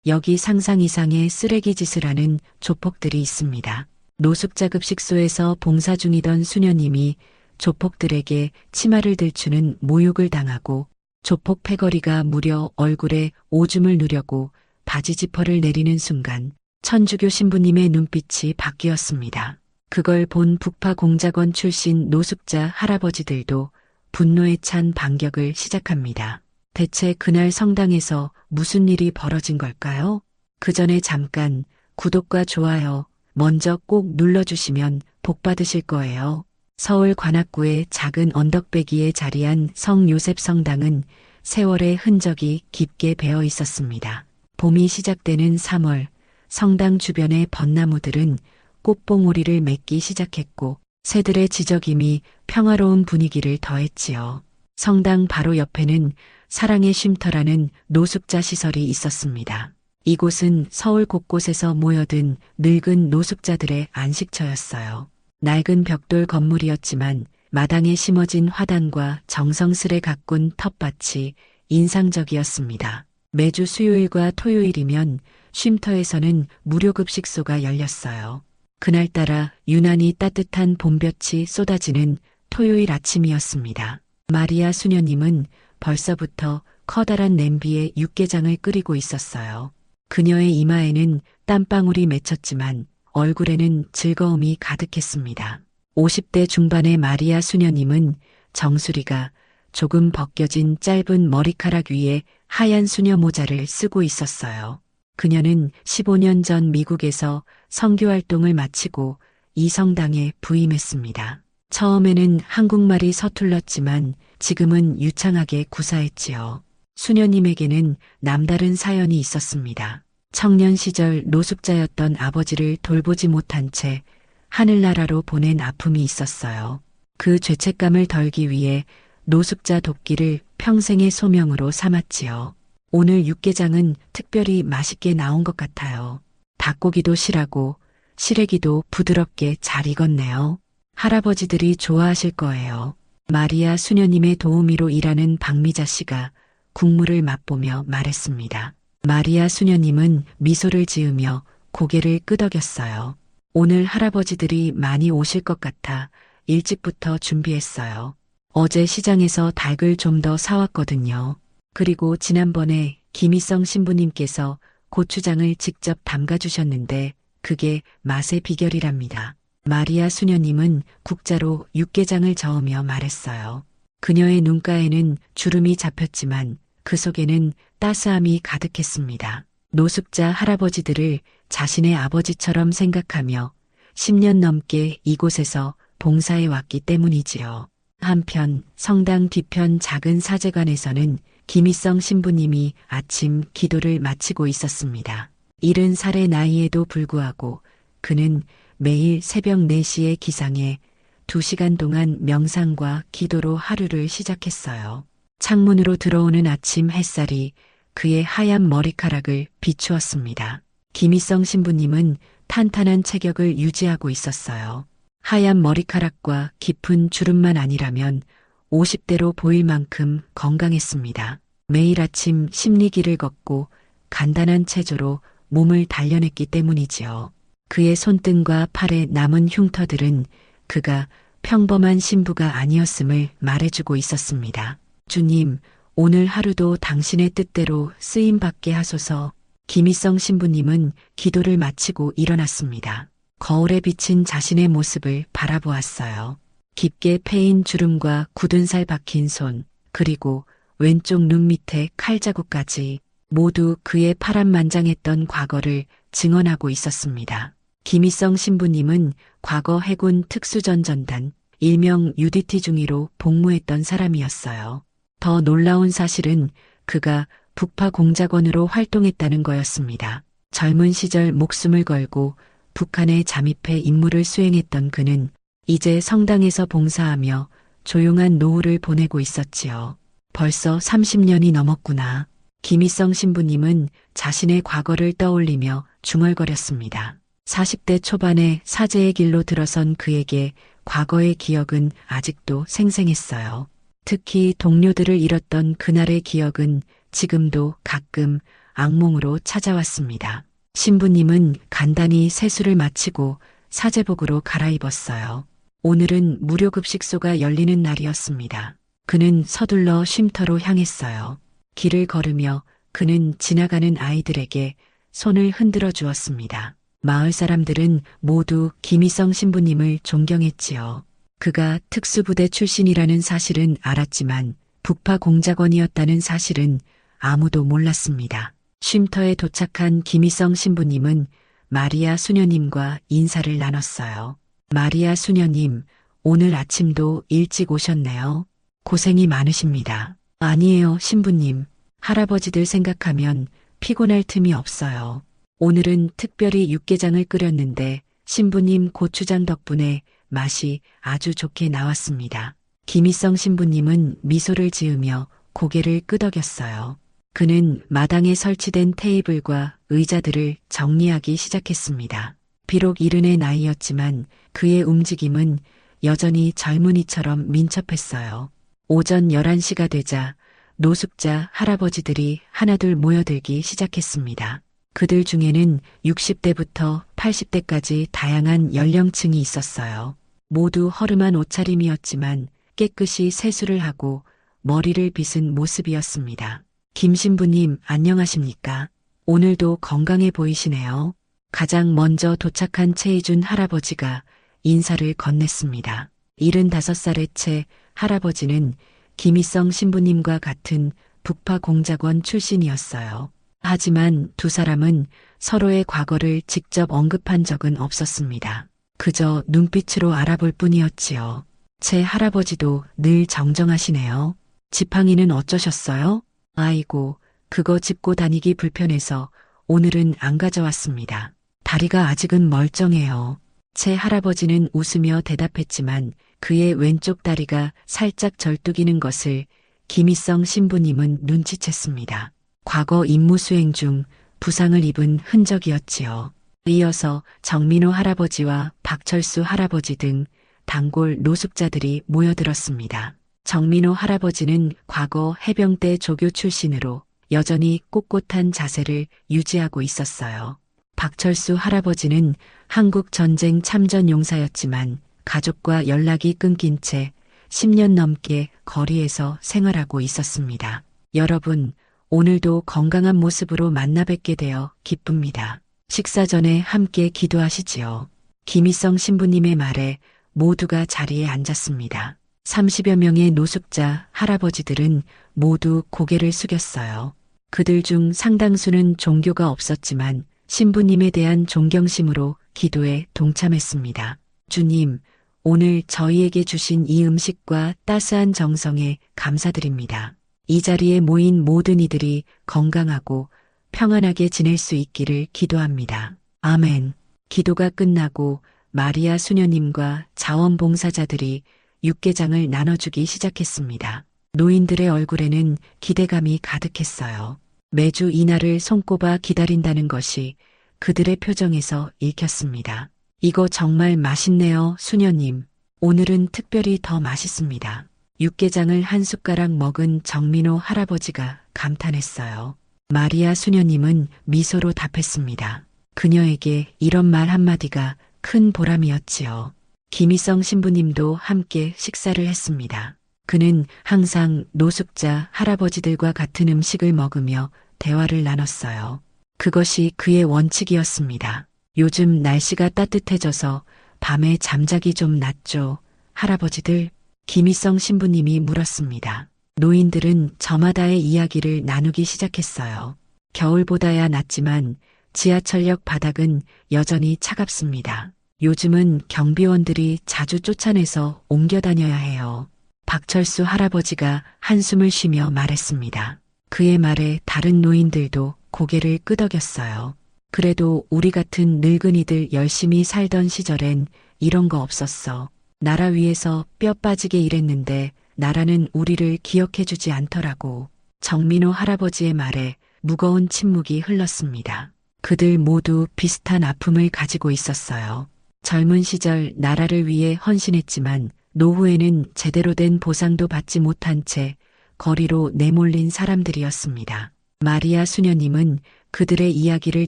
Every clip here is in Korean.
여기 상상 이상의 쓰레기 짓을 하는 조폭들이 있습니다. 노숙자 급식소에서 봉사 중이던 수녀님이 조폭들에게 치마를 들추는 모욕을 당하고 조폭 패거리가 무려 얼굴에 오줌을 누려고 바지 지퍼를 내리는 순간 천주교 신부님의 눈빛이 바뀌었습니다. 그걸 본 북파 공작원 출신 노숙자 할아버지들도 분노에 찬 반격을 시작합니다. 대체 그날 성당에서 무슨 일이 벌어진 걸까요? 그 전에 잠깐 구독과 좋아요 먼저 꼭 눌러주시면 복 받으실 거예요. 서울 관악구의 작은 언덕배기에 자리한 성요셉 성당은 세월의 흔적이 깊게 배어 있었습니다. 봄이 시작되는 3월, 성당 주변의 벚나무들은 꽃봉오리를 맺기 시작했고 새들의 지저김이 평화로운 분위기를 더했지요. 성당 바로 옆에는 사랑의 쉼터라는 노숙자 시설이 있었습니다. 이곳은 서울 곳곳에서 모여든 늙은 노숙자들의 안식처였어요. 낡은 벽돌 건물이었지만 마당에 심어진 화단과 정성스레 가꾼 텃밭이 인상적이었습니다. 매주 수요일과 토요일이면 쉼터에서는 무료 급식소가 열렸어요. 그날따라 유난히 따뜻한 봄볕이 쏟아지는 토요일 아침이었습니다. 마리아 수녀님은 벌써부터 커다란 냄비에 육개장을 끓이고 있었어요. 그녀의 이마에는 땀방울이 맺혔지만 얼굴에는 즐거움이 가득했습니다. 50대 중반의 마리아 수녀님은 정수리가 조금 벗겨진 짧은 머리카락 위에 하얀 수녀 모자를 쓰고 있었어요. 그녀는 15년 전 미국에서 선교 활동을 마치고 이 성당에 부임했습니다. 처음에는 한국말이 서툴렀지만 지금은 유창하게 구사했지요. 수녀님에게는 남다른 사연이 있었습니다. 청년 시절 노숙자였던 아버지를 돌보지 못한 채 하늘나라로 보낸 아픔이 있었어요. 그 죄책감을 덜기 위해 노숙자 돕기를 평생의 소명으로 삼았지요. 오늘 육개장은 특별히 맛있게 나온 것 같아요. 닭고기도 실하고 시래기도 부드럽게 잘 익었네요. 할아버지들이 좋아하실 거예요. 마리아 수녀님의 도우미로 일하는 박미자 씨가 국물을 맛보며 말했습니다. 마리아 수녀님은 미소를 지으며 고개를 끄덕였어요. 오늘 할아버지들이 많이 오실 것 같아 일찍부터 준비했어요. 어제 시장에서 닭을 좀 더 사왔거든요. 그리고 지난번에 김희성 신부님께서 고추장을 직접 담가주셨는데 그게 맛의 비결이랍니다. 마리아 수녀님은 국자로 육개장을 저으며 말했어요. 그녀의 눈가에는 주름이 잡혔지만 그 속에는 따스함이 가득했습니다. 노숙자 할아버지들을 자신의 아버지처럼 생각하며 10년 넘게 이곳에서 봉사해 왔기 때문이지요. 한편 성당 뒤편 작은 사제관에서는 김희성 신부님이 아침 기도를 마치고 있었습니다. 70살의 나이에도 불구하고 그는 매일 새벽 4시에 기상해 2시간 동안 명상과 기도로 하루를 시작했어요. 창문으로 들어오는 아침 햇살이 그의 하얀 머리카락을 비추었습니다. 김희성 신부님은 탄탄한 체격을 유지하고 있었어요. 하얀 머리카락과 깊은 주름만 아니라면 50대로 보일 만큼 건강했습니다. 매일 아침 심리기를 걷고 간단한 체조로 몸을 단련했기 때문이지요. 그의 손등과 팔에 남은 흉터들은 그가 평범한 신부가 아니었음을 말해주고 있었습니다. 주님, 오늘 하루도 당신의 뜻대로 쓰임받게 하소서. 김희성 신부님은 기도를 마치고 일어났습니다. 거울에 비친 자신의 모습을 바라보았어요. 깊게 패인 주름과 굳은 살 박힌 손, 그리고 왼쪽 눈 밑에 칼자국까지 모두 그의 파란만장했던 과거를 증언하고 있었습니다. 김희성 신부님은 과거 해군 특수전전단, 일명 UDT 중위로 복무했던 사람이었어요. 더 놀라운 사실은 그가 북파 공작원으로 활동했다는 거였습니다. 젊은 시절 목숨을 걸고 북한에 잠입해 임무를 수행했던 그는 이제 성당에서 봉사하며 조용한 노후를 보내고 있었지요. 벌써 30년이 넘었구나. 김희성 신부님은 자신의 과거를 떠올리며 중얼거렸습니다. 40대 초반에 사제의 길로 들어선 그에게 과거의 기억은 아직도 생생했어요. 특히 동료들을 잃었던 그날의 기억은 지금도 가끔 악몽으로 찾아왔습니다. 신부님은 간단히 세수를 마치고 사제복으로 갈아입었어요. 오늘은 무료급식소가 열리는 날이었습니다. 그는 서둘러 쉼터로 향했어요. 길을 걸으며 그는 지나가는 아이들에게 손을 흔들어 주었습니다. 마을 사람들은 모두 김희성 신부님을 존경했지요. 그가 특수부대 출신이라는 사실은 알았지만 북파 공작원이었다는 사실은 아무도 몰랐습니다. 쉼터에 도착한 김희성 신부님은 마리아 수녀님과 인사를 나눴어요. 마리아 수녀님, 오늘 아침도 일찍 오셨네요. 고생이 많으십니다. 아니에요, 신부님. 할아버지들 생각하면 피곤할 틈이 없어요. 오늘은 특별히 육개장을 끓였는데 신부님 고추장 덕분에 맛이 아주 좋게 나왔습니다. 김희성 신부님은 미소를 지으며 고개를 끄덕였어요. 그는 마당에 설치된 테이블과 의자들을 정리하기 시작했습니다. 비록 이른의 나이였지만 그의 움직임은 여전히 젊은이처럼 민첩했어요. 오전 11시가 되자 노숙자 할아버지들이 하나둘 모여들기 시작했습니다. 그들 중에는 60대부터 80대까지 다양한 연령층이 있었어요. 모두 허름한 옷차림이었지만 깨끗이 세수를 하고 머리를 빗은 모습이었습니다. 김 신부님 안녕하십니까? 오늘도 건강해 보이시네요. 가장 먼저 도착한 최희준 할아버지가 인사를 건넸습니다. 75살의 채 할아버지는 김희성 신부님과 같은 북파 공작원 출신이었어요. 하지만 두 사람은 서로의 과거를 직접 언급한 적은 없었습니다. 그저 눈빛으로 알아볼 뿐이었지요. 제 할아버지도 늘 정정하시네요. 지팡이는 어쩌셨어요? 아이고, 그거 짚고 다니기 불편해서 오늘은 안 가져왔습니다. 다리가 아직은 멀쩡해요. 제 할아버지는 웃으며 대답했지만 그의 왼쪽 다리가 살짝 절뚝이는 것을 김희성 신부님은 눈치챘습니다. 과거 임무 수행 중 부상을 입은 흔적이었지요. 이어서 정민호 할아버지와 박철수 할아버지 등 단골 노숙자들이 모여들었습니다. 정민호 할아버지는 과거 해병대 조교 출신으로 여전히 꼿꼿한 자세를 유지하고 있었어요. 박철수 할아버지는 한국 전쟁 참전 용사였지만 가족과 연락이 끊긴 채 10년 넘게 거리에서 생활하고 있었습니다. 여러분, 오늘도 건강한 모습으로 만나 뵙게 되어 기쁩니다. 식사 전에 함께 기도하시지요. 김희성 신부님의 말에 모두가 자리에 앉았습니다. 30여 명의 노숙자 할아버지들은 모두 고개를 숙였어요. 그들 중 상당수는 종교가 없었지만 신부님에 대한 존경심으로 기도에 동참했습니다. 주님, 오늘 저희에게 주신 이 음식과 따스한 정성에 감사드립니다. 이 자리에 모인 모든 이들이 건강하고 평안하게 지낼 수 있기를 기도합니다. 아멘. 기도가 끝나고 마리아 수녀님과 자원봉사자들이 육개장을 나눠주기 시작했습니다. 노인들의 얼굴에는 기대감이 가득했어요. 매주 이날을 손꼽아 기다린다는 것이 그들의 표정에서 읽혔습니다. 이거 정말 맛있네요, 수녀님. 오늘은 특별히 더 맛있습니다. 육개장을 한 숟가락 먹은 정민호 할아버지가 감탄했어요. 마리아 수녀님은 미소로 답했습니다. 그녀에게 이런 말 한마디가 큰 보람이었지요. 김희성 신부님도 함께 식사를 했습니다. 그는 항상 노숙자 할아버지들과 같은 음식을 먹으며 대화를 나눴어요. 그것이 그의 원칙이었습니다. 요즘 날씨가 따뜻해져서 밤에 잠자기 좀 낫죠, 할아버지들? 김희성 신부님이 물었습니다. 노인들은 저마다의 이야기를 나누기 시작했어요. 겨울보다야 낫지만 지하철역 바닥은 여전히 차갑습니다. 요즘은 경비원들이 자주 쫓아내서 옮겨 다녀야 해요. 박철수 할아버지가 한숨을 쉬며 말했습니다. 그의 말에 다른 노인들도 고개를 끄덕였어요. 그래도 우리 같은 늙은이들 열심히 살던 시절엔 이런 거 없었어. 나라 위해서 뼈 빠지게 일했는데 나라는 우리를 기억해주지 않더라고. 정민호 할아버지의 말에 무거운 침묵이 흘렀습니다. 그들 모두 비슷한 아픔을 가지고 있었어요. 젊은 시절 나라를 위해 헌신했지만 노후에는 제대로 된 보상도 받지 못한 채 거리로 내몰린 사람들이었습니다. 마리아 수녀님은 그들의 이야기를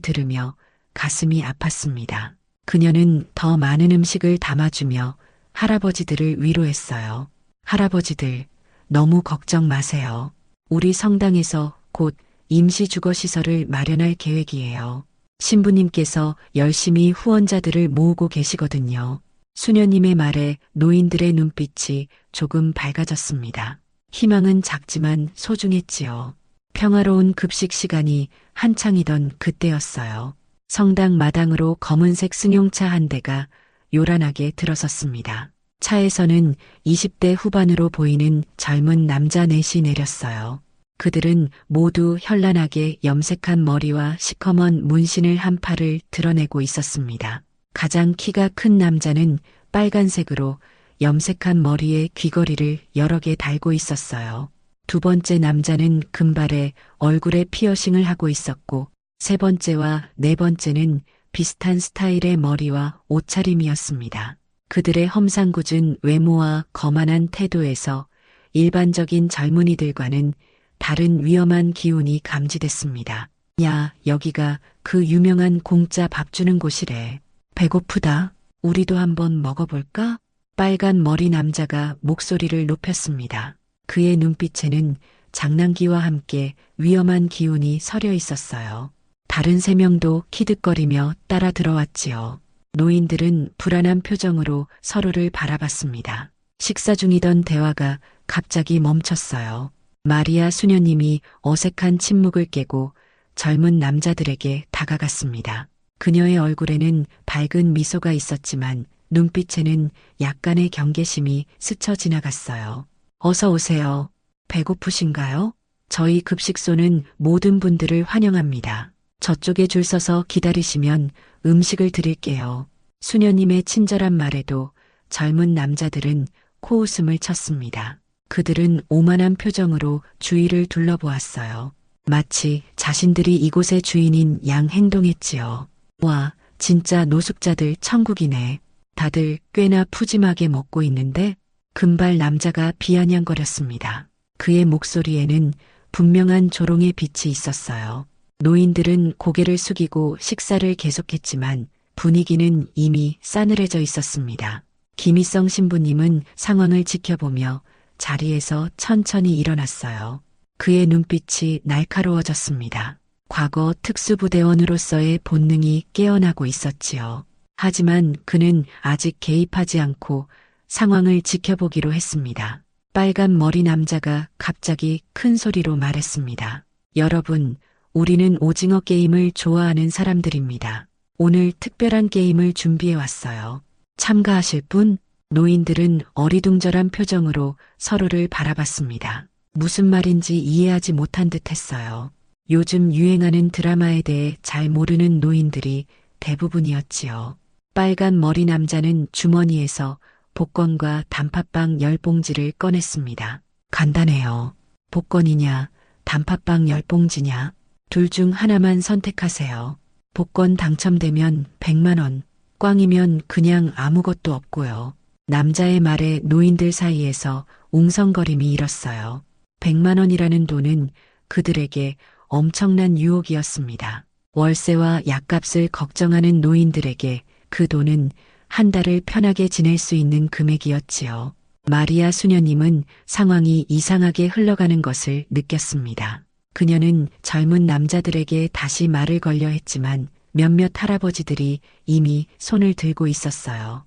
들으며 가슴이 아팠습니다. 그녀는 더 많은 음식을 담아주며 할아버지들을 위로했어요. 할아버지들, 너무 걱정 마세요. 우리 성당에서 곧 임시 주거시설을 마련할 계획이에요. 신부님께서 열심히 후원자들을 모으고 계시거든요. 수녀님의 말에 노인들의 눈빛이 조금 밝아졌습니다. 희망은 작지만 소중했지요. 평화로운 급식 시간이 한창이던 그때였어요. 성당 마당으로 검은색 승용차 한 대가 요란하게 들어섰습니다. 차에서는 20대 후반으로 보이는 젊은 남자 넷이 내렸어요. 그들은 모두 현란하게 염색한 머리와 시커먼 문신을 한 팔을 드러내고 있었습니다. 가장 키가 큰 남자는 빨간색으로 염색한 머리에 귀걸이를 여러 개 달고 있었어요. 두 번째 남자는 금발에 얼굴에 피어싱을 하고 있었고, 세 번째와 네 번째는 비슷한 스타일의 머리와 옷차림이었습니다. 그들의 험상궂은 외모와 거만한 태도에서 일반적인 젊은이들과는 다른 위험한 기운이 감지됐습니다. 야, 여기가 그 유명한 공짜 밥 주는 곳이래. 배고프다. 우리도 한번 먹어볼까? 빨간 머리 남자가 목소리를 높였습니다. 그의 눈빛에는 장난기와 함께 위험한 기운이 서려 있었어요. 다른 세 명도 키득거리며 따라 들어왔지요. 노인들은 불안한 표정으로 서로를 바라봤습니다. 식사 중이던 대화가 갑자기 멈췄어요. 마리아 수녀님이 어색한 침묵을 깨고 젊은 남자들에게 다가갔습니다. 그녀의 얼굴에는 밝은 미소가 있었지만 눈빛에는 약간의 경계심이 스쳐 지나갔어요. 어서 오세요. 배고프신가요? 저희 급식소는 모든 분들을 환영합니다. 저쪽에 줄 서서 기다리시면 음식을 드릴게요. 수녀님의 친절한 말에도 젊은 남자들은 코웃음을 쳤습니다. 그들은 오만한 표정으로 주위를 둘러보았어요. 마치 자신들이 이곳의 주인인 양 행동했지요. 와, 진짜 노숙자들 천국이네. 다들 꽤나 푸짐하게 먹고 있는데? 금발 남자가 비아냥거렸습니다. 그의 목소리에는 분명한 조롱의 빛이 있었어요. 노인들은 고개를 숙이고 식사를 계속했지만 분위기는 이미 싸늘해져 있었습니다. 김희성 신부님은 상황을 지켜보며 자리에서 천천히 일어났어요. 그의 눈빛이 날카로워졌습니다. 과거 특수부대원으로서의 본능이 깨어나고 있었지요. 하지만 그는 아직 개입하지 않고 상황을 지켜보기로 했습니다. 빨간 머리 남자가 갑자기 큰 소리로 말했습니다. 여러분, 우리는 오징어 게임을 좋아하는 사람들입니다. 오늘 특별한 게임을 준비해 왔어요. 참가하실 분? 노인들은 어리둥절한 표정으로 서로를 바라봤습니다. 무슨 말인지 이해하지 못한 듯 했어요. 요즘 유행하는 드라마에 대해 잘 모르는 노인들이 대부분이었지요. 빨간 머리 남자는 주머니에서 복권과 단팥빵 10봉지를 꺼냈습니다. 간단해요. 복권이냐, 단팥빵 10봉지냐, 둘 중 하나만 선택하세요. 복권 당첨되면 100만 원, 꽝이면 그냥 아무것도 없고요. 남자의 말에 노인들 사이에서 웅성거림이 일었어요. 100만 원이라는 돈은 그들에게 엄청난 유혹이었습니다. 월세와 약값을 걱정하는 노인들에게 그 돈은 한 달을 편하게 지낼 수 있는 금액이었지요. 마리아 수녀님은 상황이 이상하게 흘러가는 것을 느꼈습니다. 그녀는 젊은 남자들에게 다시 말을 걸려 했지만 몇몇 할아버지들이 이미 손을 들고 있었어요.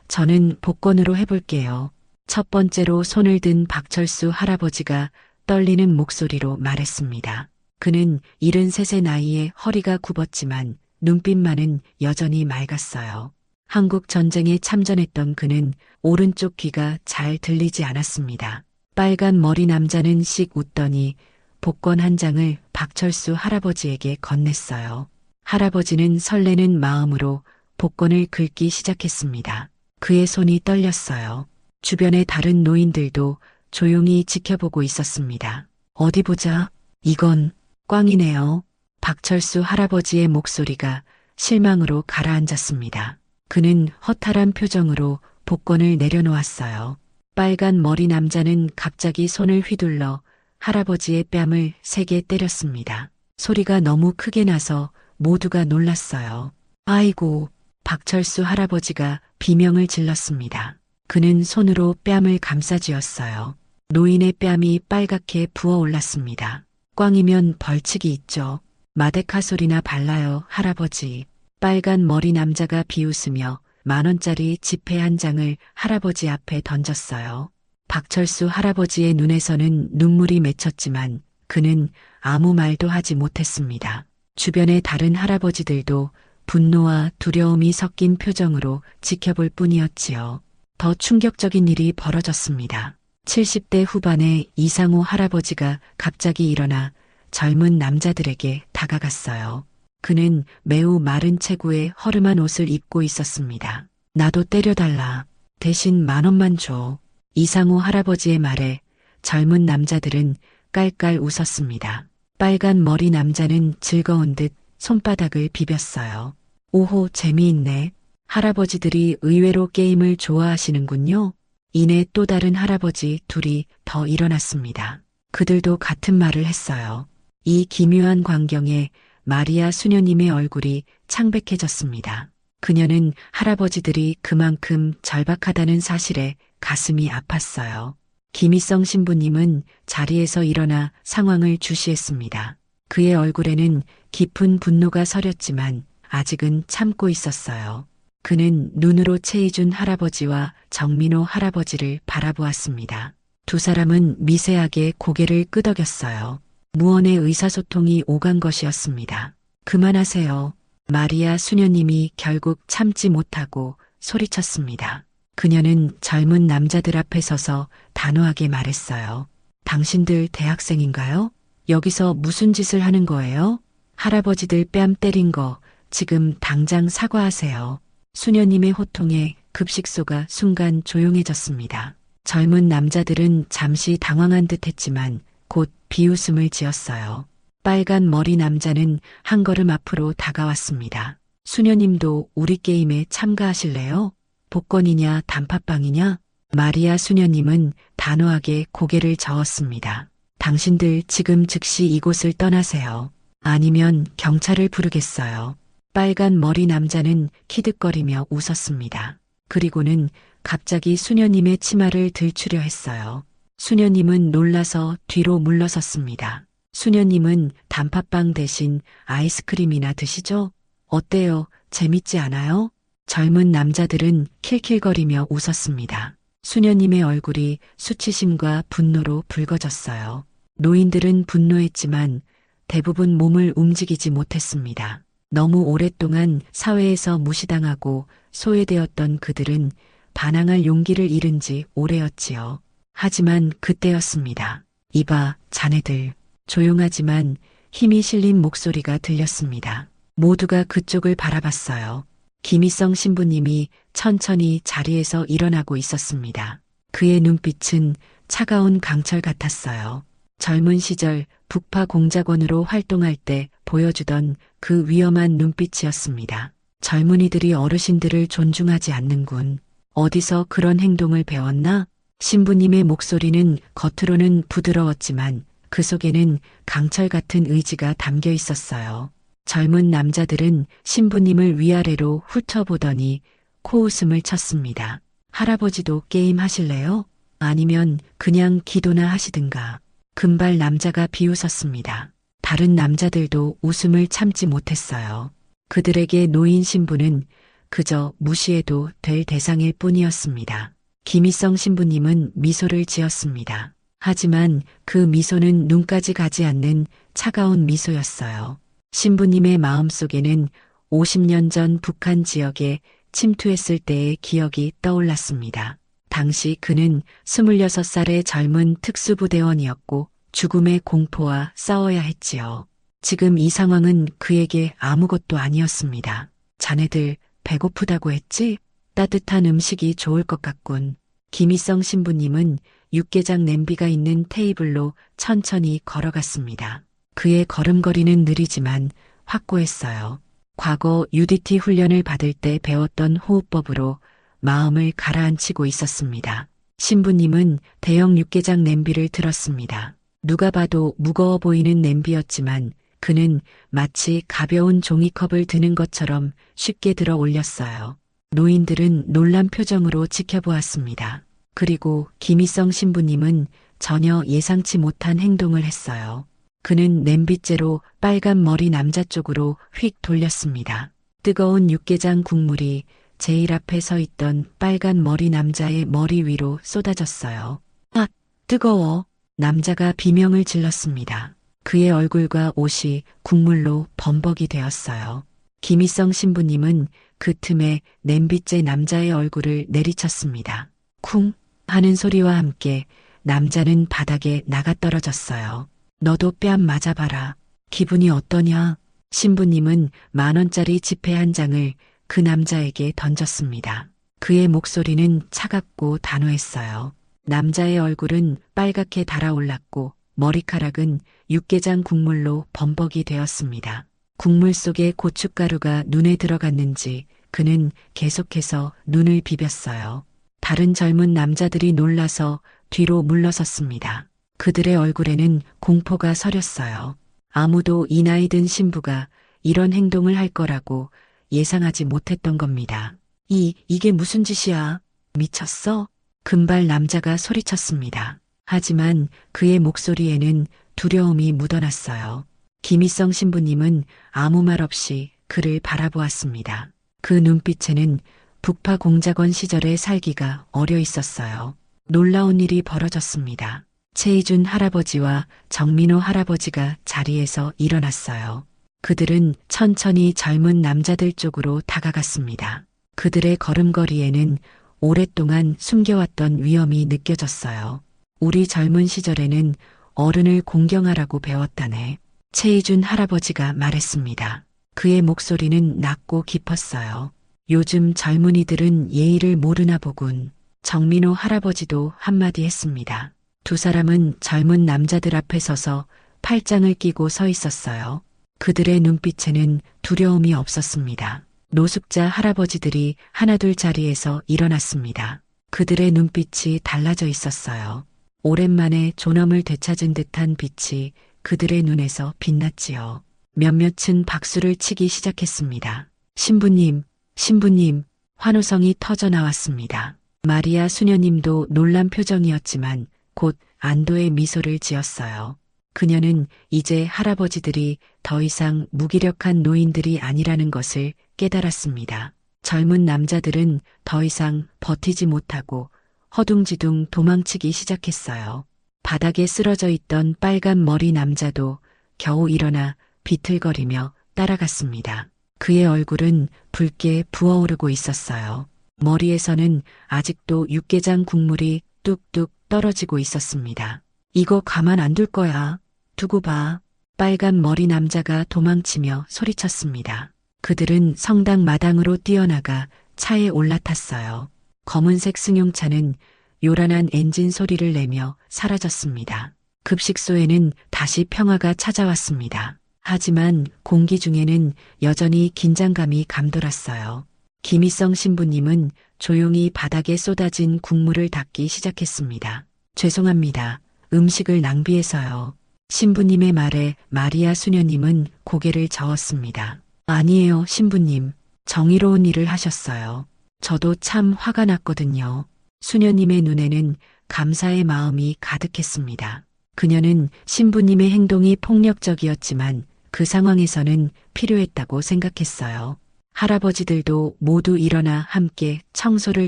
저는 복권으로 해볼게요. 첫 번째로 손을 든 박철수 할아버지가 떨리는 목소리로 말했습니다. 그는 73세 나이에 허리가 굽었지만 눈빛만은 여전히 맑았어요. 한국 전쟁에 참전했던 그는 오른쪽 귀가 잘 들리지 않았습니다. 빨간 머리 남자는 씩 웃더니 복권 한 장을 박철수 할아버지에게 건넸어요. 할아버지는 설레는 마음으로 복권을 긁기 시작했습니다. 그의 손이 떨렸어요. 주변의 다른 노인들도 조용히 지켜보고 있었습니다. 어디 보자. 이건 꽝이네요. 박철수 할아버지의 목소리가 실망으로 가라앉았습니다. 그는 허탈한 표정으로 복권을 내려놓았어요. 빨간 머리 남자는 갑자기 손을 휘둘러 할아버지의 뺨을 세게 때렸습니다. 소리가 너무 크게 나서 모두가 놀랐어요. 아이고, 박철수 할아버지가 비명을 질렀습니다. 그는 손으로 뺨을 감싸쥐었어요. 노인의 뺨이 빨갛게 부어올랐습니다. 꽝이면 벌칙이 있죠. 마데카 소리나 발라요, 할아버지. 빨간 머리 남자가 비웃으며 10,000원짜리 지폐 한 장을 할아버지 앞에 던졌어요. 박철수 할아버지의 눈에서는 눈물이 맺혔지만 그는 아무 말도 하지 못했습니다. 주변의 다른 할아버지들도 분노와 두려움이 섞인 표정으로 지켜볼 뿐이었지요. 더 충격적인 일이 벌어졌습니다. 70대 후반의 이상호 할아버지가 갑자기 일어나 젊은 남자들에게 다가갔어요. 그는 매우 마른 체구에 허름한 옷을 입고 있었습니다. 나도 때려달라. 대신 10,000원만 줘. 이상호 할아버지의 말에 젊은 남자들은 깔깔 웃었습니다. 빨간 머리 남자는 즐거운 듯 손바닥을 비볐어요. 오호, 재미있네. 할아버지들이 의외로 게임을 좋아하시는군요. 이내 또 다른 할아버지 둘이 더 일어났습니다. 그들도 같은 말을 했어요. 이 기묘한 광경에 마리아 수녀님의 얼굴이 창백해졌습니다. 그녀는 할아버지들이 그만큼 절박하다는 사실에 가슴이 아팠어요. 김희성 신부님은 자리에서 일어나 상황을 주시했습니다. 그의 얼굴에는 깊은 분노가 서렸지만 아직은 참고 있었어요. 그는 눈으로 최희준 할아버지와 정민호 할아버지를 바라보았습니다. 두 사람은 미세하게 고개를 끄덕였어요. 무언의 의사소통이 오간 것이었습니다. 그만하세요. 마리아 수녀님이 결국 참지 못하고 소리쳤습니다. 그녀는 젊은 남자들 앞에 서서 단호하게 말했어요. 당신들 대학생인가요? 여기서 무슨 짓을 하는 거예요? 할아버지들 뺨 때린 거 지금 당장 사과하세요. 수녀님의 호통에 급식소가 순간 조용해졌습니다. 젊은 남자들은 잠시 당황한 듯 했지만 곧 비웃음을 지었어요. 빨간 머리 남자는 한 걸음 앞으로 다가왔습니다. 수녀님도 우리 게임에 참가하실래요? 복권이냐 단팥빵이냐? 마리아 수녀님은 단호하게 고개를 저었습니다. 당신들 지금 즉시 이곳을 떠나세요. 아니면 경찰을 부르겠어요. 빨간 머리 남자는 키득거리며 웃었습니다. 그리고는 갑자기 수녀님의 치마를 들추려 했어요. 수녀님은 놀라서 뒤로 물러섰습니다. 수녀님은 단팥빵 대신 아이스크림이나 드시죠? 어때요? 재밌지 않아요? 젊은 남자들은 킬킬거리며 웃었습니다. 수녀님의 얼굴이 수치심과 분노로 붉어졌어요. 노인들은 분노했지만 대부분 몸을 움직이지 못했습니다. 너무 오랫동안 사회에서 무시당하고 소외되었던 그들은 반항할 용기를 잃은 지 오래였지요. 하지만 그때였습니다. 이봐, 자네들. 조용하지만 힘이 실린 목소리가 들렸습니다. 모두가 그쪽을 바라봤어요. 김희성 신부님이 천천히 자리에서 일어나고 있었습니다. 그의 눈빛은 차가운 강철 같았어요. 젊은 시절 북파 공작원으로 활동할 때 보여주던 그 위험한 눈빛이었습니다. 젊은이들이 어르신들을 존중하지 않는군. 어디서 그런 행동을 배웠나? 신부님의 목소리는 겉으로는 부드러웠지만 그 속에는 강철 같은 의지가 담겨 있었어요. 젊은 남자들은 신부님을 위아래로 훑어보더니 코웃음을 쳤습니다. 할아버지도 게임 하실래요? 아니면 그냥 기도나 하시든가. 금발 남자가 비웃었습니다. 다른 남자들도 웃음을 참지 못했어요. 그들에게 노인 신부는 그저 무시해도 될 대상일 뿐이었습니다. 김희성 신부님은 미소를 지었습니다. 하지만 그 미소는 눈까지 가지 않는 차가운 미소였어요. 신부님의 마음속에는 50년 전 북한 지역에 침투했을 때의 기억이 떠올랐습니다. 당시 그는 26살의 젊은 특수부대원이었고 죽음의 공포와 싸워야 했지요. 지금 이 상황은 그에게 아무것도 아니었습니다. 자네들 배고프다고 했지? 따뜻한 음식이 좋을 것 같군. 김희성 신부님은 육개장 냄비가 있는 테이블로 천천히 걸어갔습니다. 그의 걸음걸이는 느리지만 확고했어요. 과거 UDT 훈련을 받을 때 배웠던 호흡법으로 마음을 가라앉히고 있었습니다. 신부님은 대형 육개장 냄비를 들었습니다. 누가 봐도 무거워 보이는 냄비였지만 그는 마치 가벼운 종이컵을 드는 것처럼 쉽게 들어 올렸어요. 노인들은 놀란 표정으로 지켜보았습니다. 그리고 김희성 신부님은 전혀 예상치 못한 행동을 했어요. 그는 냄비째로 빨간 머리 남자 쪽으로 휙 돌렸습니다. 뜨거운 육개장 국물이 제일 앞에 서 있던 빨간 머리 남자의 머리 위로 쏟아졌어요. 아, 뜨거워. 남자가 비명을 질렀습니다. 그의 얼굴과 옷이 국물로 범벅이 되었어요. 김희성 신부님은 그 틈에 냄비째 남자의 얼굴을 내리쳤습니다. 쿵 하는 소리와 함께 남자는 바닥에 나가떨어졌어요. 너도 뺨 맞아봐라. 기분이 어떠냐? 신부님은 10,000원짜리 지폐 한 장을 그 남자에게 던졌습니다. 그의 목소리는 차갑고 단호했어요. 남자의 얼굴은 빨갛게 달아올랐고 머리카락은 육개장 국물로 범벅이 되었습니다. 국물 속에 고춧가루가 눈에 들어갔는지 그는 계속해서 눈을 비볐어요. 다른 젊은 남자들이 놀라서 뒤로 물러섰습니다. 그들의 얼굴에는 공포가 서렸어요. 아무도 이 나이 든 신부가 이런 행동을 할 거라고 예상하지 못했던 겁니다. 이게 무슨 짓이야? 미쳤어? 금발 남자가 소리쳤습니다. 하지만 그의 목소리에는 두려움이 묻어났어요. 김희성 신부님은 아무 말 없이 그를 바라보았습니다. 그 눈빛에는 북파 공작원 시절의 살기가 어려 있었어요. 놀라운 일이 벌어졌습니다. 최희준 할아버지와 정민호 할아버지가 자리에서 일어났어요. 그들은 천천히 젊은 남자들 쪽으로 다가갔습니다. 그들의 걸음걸이에는 오랫동안 숨겨왔던 위험이 느껴졌어요. 우리 젊은 시절에는 어른을 공경하라고 배웠다네. 최희준 할아버지가 말했습니다. 그의 목소리는 낮고 깊었어요. 요즘 젊은이들은 예의를 모르나 보군. 정민호 할아버지도 한마디 했습니다. 두 사람은 젊은 남자들 앞에 서서 팔짱을 끼고 서 있었어요. 그들의 눈빛에는 두려움이 없었습니다. 노숙자 할아버지들이 하나둘 자리에서 일어났습니다. 그들의 눈빛이 달라져 있었어요. 오랜만에 존엄을 되찾은 듯한 빛이 그들의 눈에서 빛났지요. 몇몇은 박수를 치기 시작했습니다. 신부님, 신부님, 환호성이 터져 나왔습니다. 마리아 수녀님도 놀란 표정이었지만 곧 안도의 미소를 지었어요. 그녀는 이제 할아버지들이 더 이상 무기력한 노인들이 아니라는 것을 깨달았습니다. 젊은 남자들은 더 이상 버티지 못하고 허둥지둥 도망치기 시작했어요. 바닥에 쓰러져 있던 빨간 머리 남자도 겨우 일어나 비틀거리며 따라갔습니다. 그의 얼굴은 붉게 부어오르고 있었어요. 머리에서는 아직도 육개장 국물이 뚝뚝 떨어지고 있었습니다. 이거 가만 안 둘 거야. 두고 봐. 빨간 머리 남자가 도망치며 소리쳤습니다. 그들은 성당 마당으로 뛰어나가 차에 올라탔어요. 검은색 승용차는 요란한 엔진 소리를 내며 사라졌습니다. 급식소에는 다시 평화가 찾아왔습니다. 하지만 공기 중에는 여전히 긴장감이 감돌았어요. 김희성 신부님은 조용히 바닥에 쏟아진 국물을 닦기 시작했습니다. 죄송합니다. 음식을 낭비해서요. 신부님의 말에 마리아 수녀님은 고개를 저었습니다. 아니에요, 신부님. 정의로운 일을 하셨어요. 저도 참 화가 났거든요. 수녀님의 눈에는 감사의 마음이 가득했습니다. 그녀는 신부님의 행동이 폭력적이었지만 그 상황에서는 필요했다고 생각했어요. 할아버지들도 모두 일어나 함께 청소를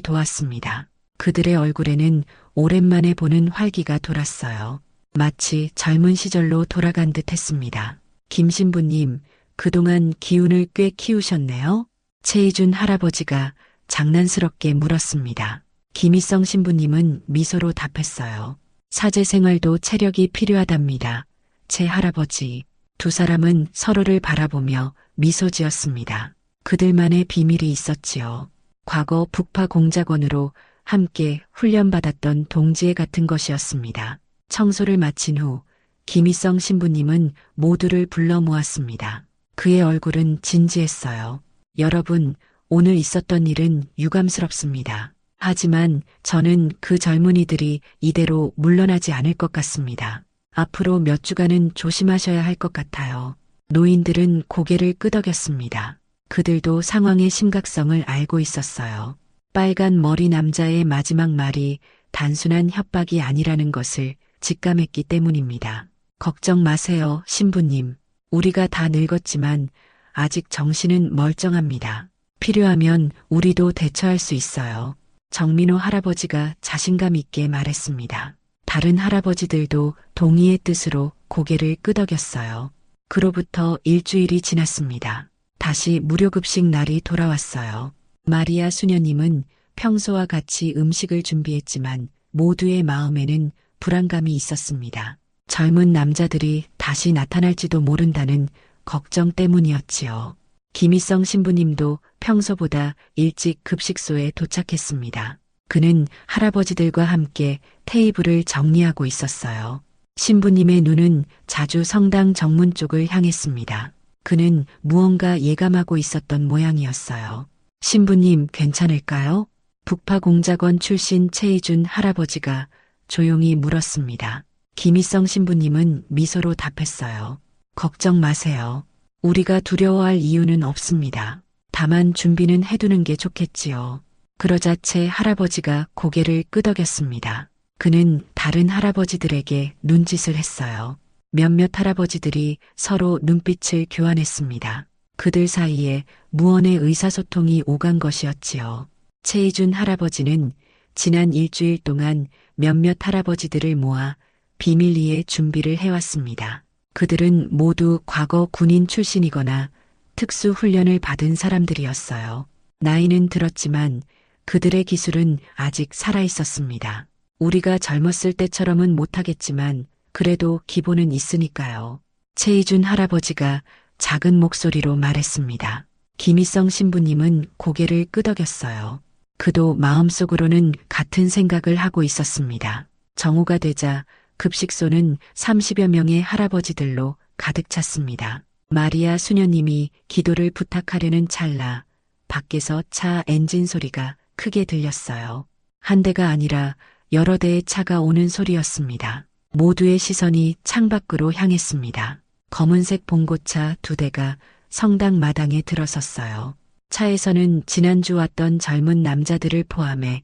도왔습니다. 그들의 얼굴에는 오랜만에 보는 활기가 돌았어요. 마치 젊은 시절로 돌아간 듯 했습니다. 김 신부님, 그동안 기운을 꽤 키우셨네요? 최희준 할아버지가 장난스럽게 물었습니다. 김희성 신부님은 미소로 답했어요. 사제 생활도 체력이 필요하답니다. 제 할아버지. 두 사람은 서로를 바라보며 미소 지었습니다. 그들만의 비밀이 있었지요. 과거 북파 공작원으로 함께 훈련받았던 동지애 같은 것이었습니다. 청소를 마친 후 김희성 신부님은 모두를 불러 모았습니다. 그의 얼굴은 진지했어요. 여러분, 오늘 있었던 일은 유감스럽습니다. 하지만 저는 그 젊은이들이 이대로 물러나지 않을 것 같습니다. 앞으로 몇 주간은 조심하셔야 할 것 같아요. 노인들은 고개를 끄덕였습니다. 그들도 상황의 심각성을 알고 있었어요. 빨간 머리 남자의 마지막 말이 단순한 협박이 아니라는 것을 직감했기 때문입니다. 걱정 마세요, 신부님. 우리가 다 늙었지만 아직 정신은 멀쩡합니다. 필요하면 우리도 대처할 수 있어요. 정민호 할아버지가 자신감 있게 말했습니다. 다른 할아버지들도 동의의 뜻으로 고개를 끄덕였어요. 그로부터 일주일이 지났습니다. 다시 무료급식 날이 돌아왔어요. 마리아 수녀님은 평소와 같이 음식을 준비했지만 모두의 마음에는 불안감이 있었습니다. 젊은 남자들이 다시 나타날지도 모른다는 걱정 때문이었지요. 김희성 신부님도 평소보다 일찍 급식소에 도착했습니다. 그는 할아버지들과 함께 테이블을 정리하고 있었어요. 신부님의 눈은 자주 성당 정문 쪽을 향했습니다. 그는 무언가 예감하고 있었던 모양이었어요. 신부님 괜찮을까요? 북파공작원 출신 최희준 할아버지가 조용히 물었습니다. 김희성 신부님은 미소로 답했어요. 걱정 마세요. 우리가 두려워할 이유는 없습니다. 다만 준비는 해두는 게 좋겠지요. 그러자 채 할아버지가 고개를 끄덕였습니다. 그는 다른 할아버지들에게 눈짓을 했어요. 몇몇 할아버지들이 서로 눈빛을 교환했습니다. 그들 사이에 무언의 의사소통이 오간 것이었지요. 최희준 할아버지는 지난 일주일 동안 몇몇 할아버지들을 모아 비밀리에 준비를 해왔습니다. 그들은 모두 과거 군인 출신이거나 특수훈련을 받은 사람들이었어요. 나이는 들었지만 그들의 기술은 아직 살아있었습니다. 우리가 젊었을 때처럼은 못하겠지만 그래도 기본은 있으니까요. 최희준 할아버지가 작은 목소리로 말했습니다. 김희성 신부님은 고개를 끄덕였어요. 그도 마음속으로는 같은 생각을 하고 있었습니다. 정오가 되자 급식소는 30여 명의 할아버지들로 가득 찼습니다. 마리아 수녀님이 기도를 부탁하려는 찰나 밖에서 차 엔진 소리가 크게 들렸어요. 한 대가 아니라 여러 대의 차가 오는 소리였습니다. 모두의 시선이 창밖으로 향했습니다. 검은색 봉고차 2대가 성당 마당에 들어섰어요. 차에서는 지난주 왔던 젊은 남자들을 포함해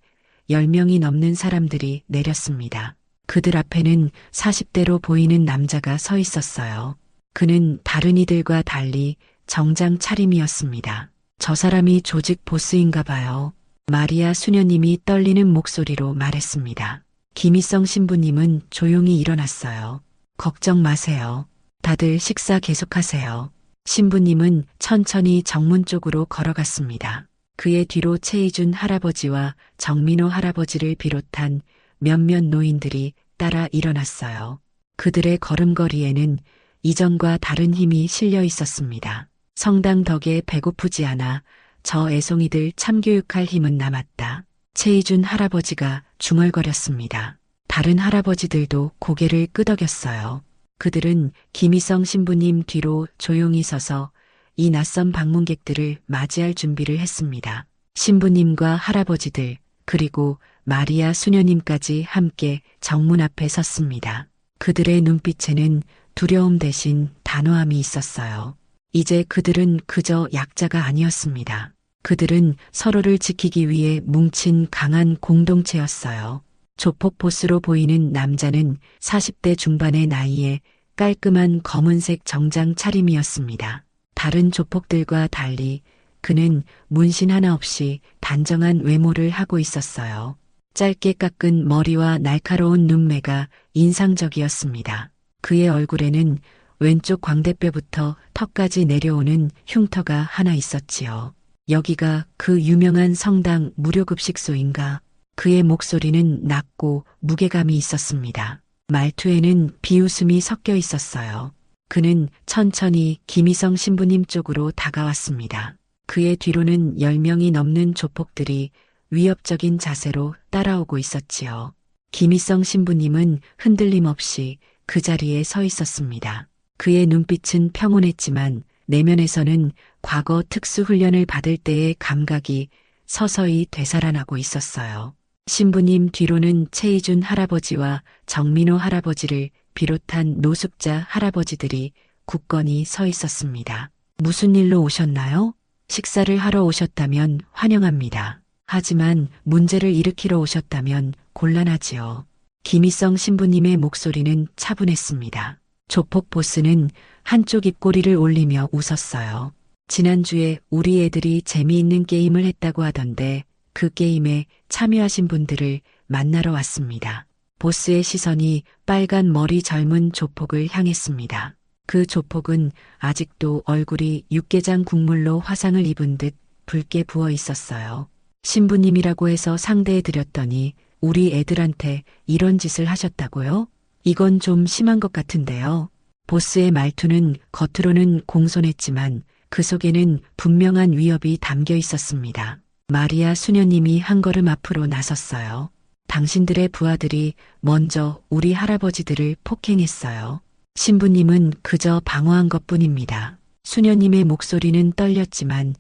10명이 넘는 사람들이 내렸습니다. 그들 앞에는 40대로 보이는 남자가 서 있었어요. 그는 다른 이들과 달리 정장 차림이었습니다. 저 사람이 조직 보스인가 봐요. 마리아 수녀님이 떨리는 목소리로 말했습니다. 김희성 신부님은 조용히 일어났어요. 걱정 마세요. 다들 식사 계속하세요. 신부님은 천천히 정문 쪽으로 걸어갔습니다. 그의 뒤로 최희준 할아버지와 정민호 할아버지를 비롯한 몇몇 노인들이 따라 일어났어요. 그들의 걸음걸이에는 이전과 다른 힘이 실려 있었습니다. 성당 덕에 배고프지 않아 저 애송이들 참교육할 힘은 남았다. 최희준 할아버지가 중얼거렸습니다. 다른 할아버지들도 고개를 끄덕였어요. 그들은 김희성 신부님 뒤로 조용히 서서 이 낯선 방문객들을 맞이할 준비를 했습니다. 신부님과 할아버지들 그리고 마리아 수녀님까지 함께 정문 앞에 섰습니다. 그들의 눈빛에는 두려움 대신 단호함이 있었어요. 이제 그들은 그저 약자가 아니었습니다. 그들은 서로를 지키기 위해 뭉친 강한 공동체였어요. 조폭 보스로 보이는 남자는 40대 중반의 나이에 깔끔한 검은색 정장 차림이었습니다. 다른 조폭들과 달리 그는 문신 하나 없이 단정한 외모를 하고 있었어요. 짧게 깎은 머리와 날카로운 눈매가 인상적이었습니다. 그의 얼굴에는 왼쪽 광대뼈부터 턱까지 내려오는 흉터가 하나 있었지요. 여기가 그 유명한 성당 무료급식소인가? 그의 목소리는 낮고 무게감이 있었습니다. 말투에는 비웃음이 섞여 있었어요. 그는 천천히 김희성 신부님 쪽으로 다가왔습니다. 그의 뒤로는 10명이 넘는 조폭들이 위협적인 자세로 따라오고 있었지요. 김희성 신부님은 흔들림 없이 그 자리에 서 있었습니다. 그의 눈빛은 평온했지만 내면에서는 과거 특수훈련을 받을 때의 감각이 서서히 되살아나고 있었어요. 신부님 뒤로는 최희준 할아버지와 정민호 할아버지를 비롯한 노숙자 할아버지들이 굳건히 서 있었습니다. 무슨 일로 오셨나요? 식사를 하러 오셨다면 환영합니다. 하지만 문제를 일으키러 오셨다면 곤란하지요. 김희성 신부님의 목소리는 차분했습니다. 조폭 보스는 한쪽 입꼬리를 올리며 웃었어요. 지난주에 우리 애들이 재미있는 게임을 했다고 하던데 그 게임에 참여하신 분들을 만나러 왔습니다. 보스의 시선이 빨간 머리 젊은 조폭을 향했습니다. 그 조폭은 아직도 얼굴이 육개장 국물로 화상을 입은 듯 붉게 부어 있었어요. 신부님이라고 해서 상대해 드렸더니 우리 애들한테 이런 짓을 하셨다고요? 이건 좀 심한 것 같은데요. 보스의 말투는 겉으로는 공손했지만 그 속에는 분명한 위협이 담겨 있었습니다. 마리아 수녀님이 한 걸음 앞으로 나섰어요. 당신들의 부하들이 먼저 우리 할아버지들을 폭행했어요. 신부님은 그저 방어한 것뿐입니다. 수녀님의 목소리는 떨렸지만